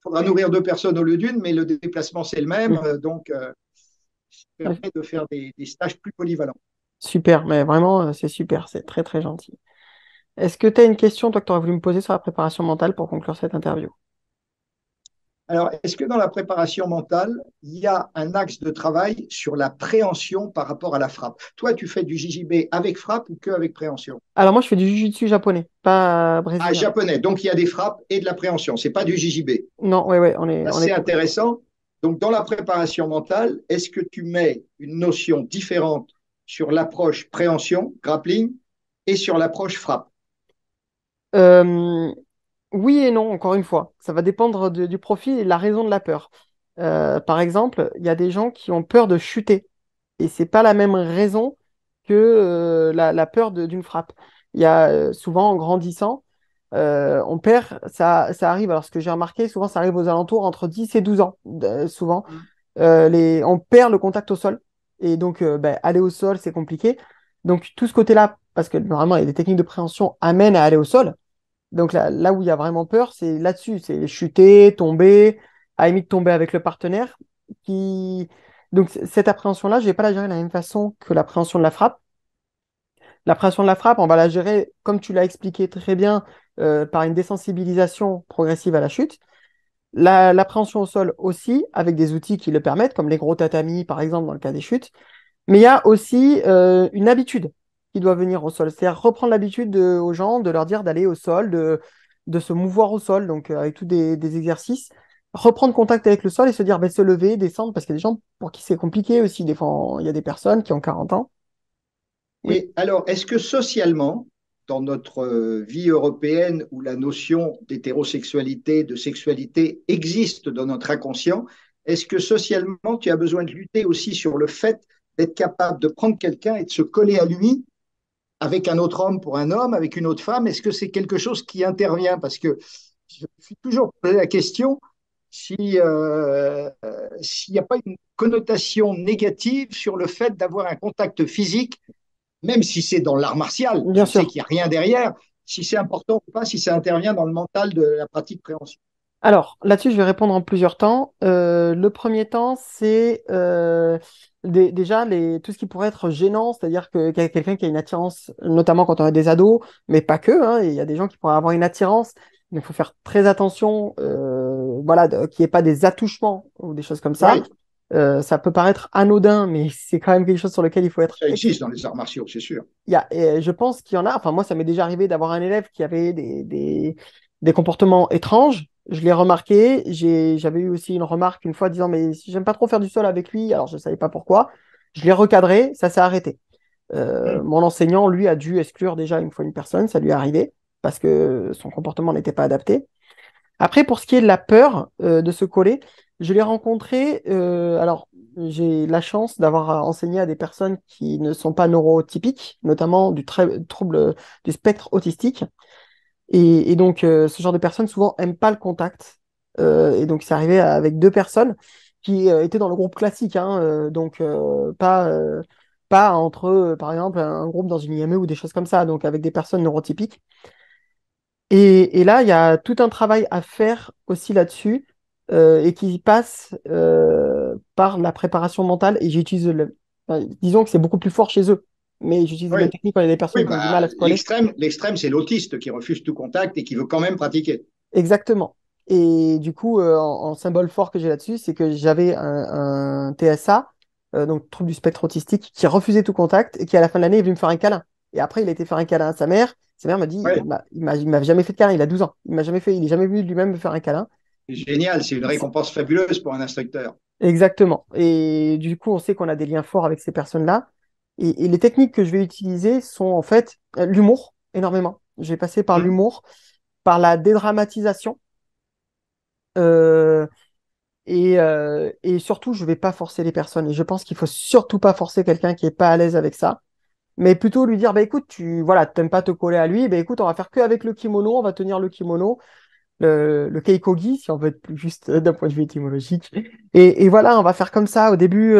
faudra nourrir deux personnes au lieu d'une, mais le déplacement, c'est le même. Donc, ça permet de faire des stages plus polyvalents. Super, mais vraiment, c'est super, c'est très très gentil. Est-ce que tu as une question, toi, que tu aurais voulu me poser sur la préparation mentale pour conclure cette interview? Alors, est-ce que dans la préparation mentale, il y a un axe de travail sur la préhension par rapport à la frappe? Toi, tu fais du JJB avec frappe ou que avec préhension? Alors moi, je fais du jiu-jitsu japonais, pas Ah, brésilien. japonais. Donc, il y a des frappes et de la préhension. C'est pas du JJB. Non, ouais, ouais, Ça, on est c'est complètement. intéressant. Donc, dans la préparation mentale, est-ce que tu mets une notion différente sur l'approche préhension, grappling, et sur l'approche frappe? Euh, oui et non, encore une fois. Ça va dépendre du profil et de la raison de la peur. Par exemple, il y a des gens qui ont peur de chuter. Et c'est pas la même raison que la peur d'une frappe. Il y a souvent, en grandissant, on perd, ça arrive. Alors, ce que j'ai remarqué, souvent, ça arrive aux alentours entre 10 et 12 ans. Souvent, on perd le contact au sol. Et donc, ben, aller au sol, c'est compliqué. Donc, tout ce côté-là, parce que normalement, il y a des techniques de préhension amènent à aller au sol. Donc, là où il y a vraiment peur, c'est là-dessus. C'est chuter, tomber, à la limite tomber avec le partenaire. Qui... Donc, cette appréhension-là, je vais pas la gérer de la même façon que l'appréhension de la frappe. L'appréhension de la frappe, on va la gérer, comme tu l'as expliqué très bien, par une désensibilisation progressive à la chute. L'appréhension au sol aussi, avec des outils qui le permettent, comme les gros tatamis, par exemple, dans le cas des chutes. Mais il y a aussi une habitude qui doit venir au sol. C'est-à-dire reprendre l'habitude aux gens de leur dire d'aller au sol, de se mouvoir au sol, donc avec tous des exercices. Reprendre contact avec le sol et se dire ben, se lever, descendre, parce qu'il y a des gens pour qui c'est compliqué aussi. Des fois, il y a des personnes qui ont 40 ans. Oui. Et alors, est-ce que socialement, dans notre vie européenne où la notion d'hétérosexualité, de sexualité existe dans notre inconscient, est-ce que socialement, tu as besoin de lutter aussi sur le fait d'être capable de prendre quelqu'un et de se coller à lui avec un autre homme pour un homme, avec une autre femme? Est-ce que c'est quelque chose qui intervient? Parce que je me suis toujours posé la question si, s'il n'y a pas une connotation négative sur le fait d'avoir un contact physique, même si c'est dans l'art martial, Bien je sais sûr. qu'il n'y a rien derrière, si c'est important ou pas, si ça intervient dans le mental de la pratique préhension. Alors, là-dessus, je vais répondre en plusieurs temps. Le premier temps, c'est déjà tout ce qui pourrait être gênant, c'est-à-dire qu'il y a quelqu'un qui a une attirance, notamment quand on a des ados, mais pas que, hein, il y a des gens qui pourraient avoir une attirance, mais il faut faire très attention, voilà, qu'il n'y ait pas des attouchements ou des choses comme ça. Oui, Ça peut paraître anodin, mais c'est quand même quelque chose sur lequel il faut être ça existe dans les arts martiaux, c'est sûr. je pense qu'il y en a, enfin moi ça m'est déjà arrivé d'avoir un élève qui avait des comportements étranges. Je l'ai remarqué. J'avais eu aussi une remarque une fois disant mais si j'aime pas trop faire du sol avec lui, alors je savais pas pourquoi. Je l'ai recadré, ça s'est arrêté. Hum. Mon enseignant, lui, a dû exclure déjà une fois une personne, ça lui est arrivé parce que son comportement n'était pas adapté. Après, pour ce qui est de la peur de se coller, je l'ai rencontré. Alors, j'ai la chance d'avoir enseigné à des personnes qui ne sont pas neurotypiques, notamment trouble du spectre autistique. Et donc, ce genre de personnes souvent n'aiment pas le contact. Et donc, c'est arrivé avec deux personnes qui étaient dans le groupe classique, hein, donc pas entre, par exemple, un groupe dans une IME ou des choses comme ça, donc avec des personnes neurotypiques. Et là, il y a tout un travail à faire aussi là-dessus et qui passe par la préparation mentale. Et disons que c'est beaucoup plus fort chez eux, mais j'utilise les mêmes Oui, techniques quand il y a des oui personnes qui ont du mal bah, à se coller. l'extrême, c'est l'autiste qui refuse tout contact et qui veut quand même pratiquer. Exactement. Et du coup, en symbole fort que j'ai là-dessus, c'est que j'avais un TSA, donc trouble du spectre autistique, qui refusait tout contact et qui, à la fin de l'année, est venu me faire un câlin. Et après, il a été faire un câlin à sa mère. Sa mère m'a dit, Oui, il m'a jamais fait de câlin, il a 12 ans. Il est jamais venu lui-même me faire un câlin. c'est génial, c'est une récompense fabuleuse pour un instructeur. Exactement. Et du coup, on sait qu'on a des liens forts avec ces personnes-là. Et les techniques que je vais utiliser sont en fait l'humour, énormément. Je vais passer par Hum. l'humour, par la dédramatisation. euh, et surtout, je vais pas forcer les personnes. Et je pense qu'il faut surtout pas forcer quelqu'un qui est pas à l'aise avec ça. Mais plutôt lui dire, bah écoute, voilà, t'aimes pas te coller à lui, bah écoute, on va faire que avec le kimono, on va tenir le kimono, le keikogi, si on veut être plus juste d'un point de vue étymologique. Et voilà, on va faire comme ça. Au début,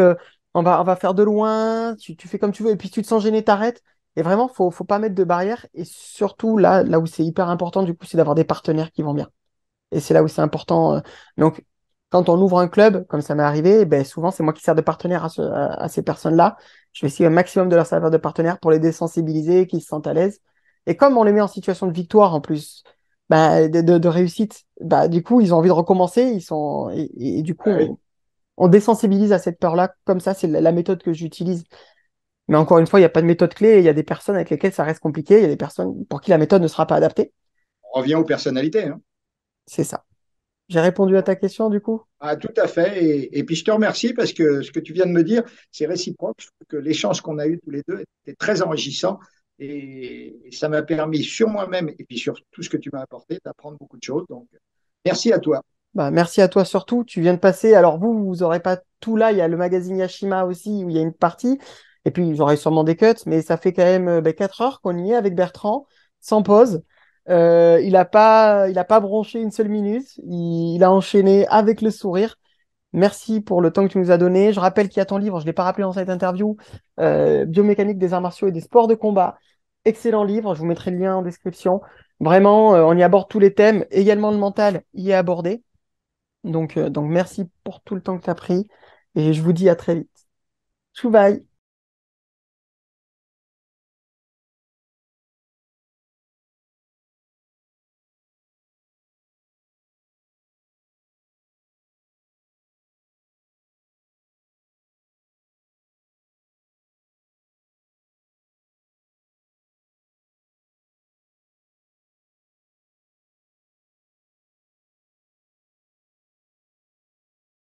on va faire de loin, tu fais comme tu veux, et puis tu te sens gêné, t'arrêtes. Et vraiment, faut pas mettre de barrière. Et surtout, là où c'est hyper important, du coup, c'est d'avoir des partenaires qui vont bien. Et c'est là où c'est important. Donc, quand on ouvre un club, comme ça m'est arrivé, ben, souvent, c'est moi qui sers de partenaire à ces personnes-là. Je vais essayer un maximum de leur servir de partenaire pour les désensibiliser, qu'ils se sentent à l'aise. Et comme on les met en situation de victoire en plus, bah, de réussite, bah, du coup, ils ont envie de recommencer. Et du coup, Ah oui. on désensibilise à cette peur-là. Comme ça, c'est la méthode que j'utilise. Mais encore une fois, il n'y a pas de méthode clé. Il y a des personnes avec lesquelles ça reste compliqué. Il y a des personnes pour qui la méthode ne sera pas adaptée. On revient aux personnalités, hein. C'est ça. J'ai répondu à ta question, du coup? Ah, tout à fait. Et puis je te remercie parce que ce que tu viens de me dire, c'est réciproque. Je trouve que l'échange qu'on a eu tous les deux était très enrichissant et ça m'a permis sur moi-même et puis sur tout ce que tu m'as apporté d'apprendre beaucoup de choses. Donc, merci à toi. Bah, merci à toi surtout. Tu viens de passer. Alors vous aurez pas tout là. Il y a le magazine Yashima aussi où il y a une partie. Et puis j'aurai sûrement des cuts, mais ça fait quand même 4 heures qu'on y est avec Bertrand, sans pause. Il a pas bronché une seule minute. Il a enchaîné avec le sourire. Merci pour le temps que tu nous as donné. Je rappelle qu'il y a ton livre, je ne l'ai pas rappelé dans cette interview, Biomécanique des arts martiaux et des sports de combat. Excellent livre, je vous mettrai le lien en description. Vraiment, on y aborde tous les thèmes, également le mental y est abordé. Donc merci pour tout le temps que tu as pris et je vous dis à très vite. Chouvaille!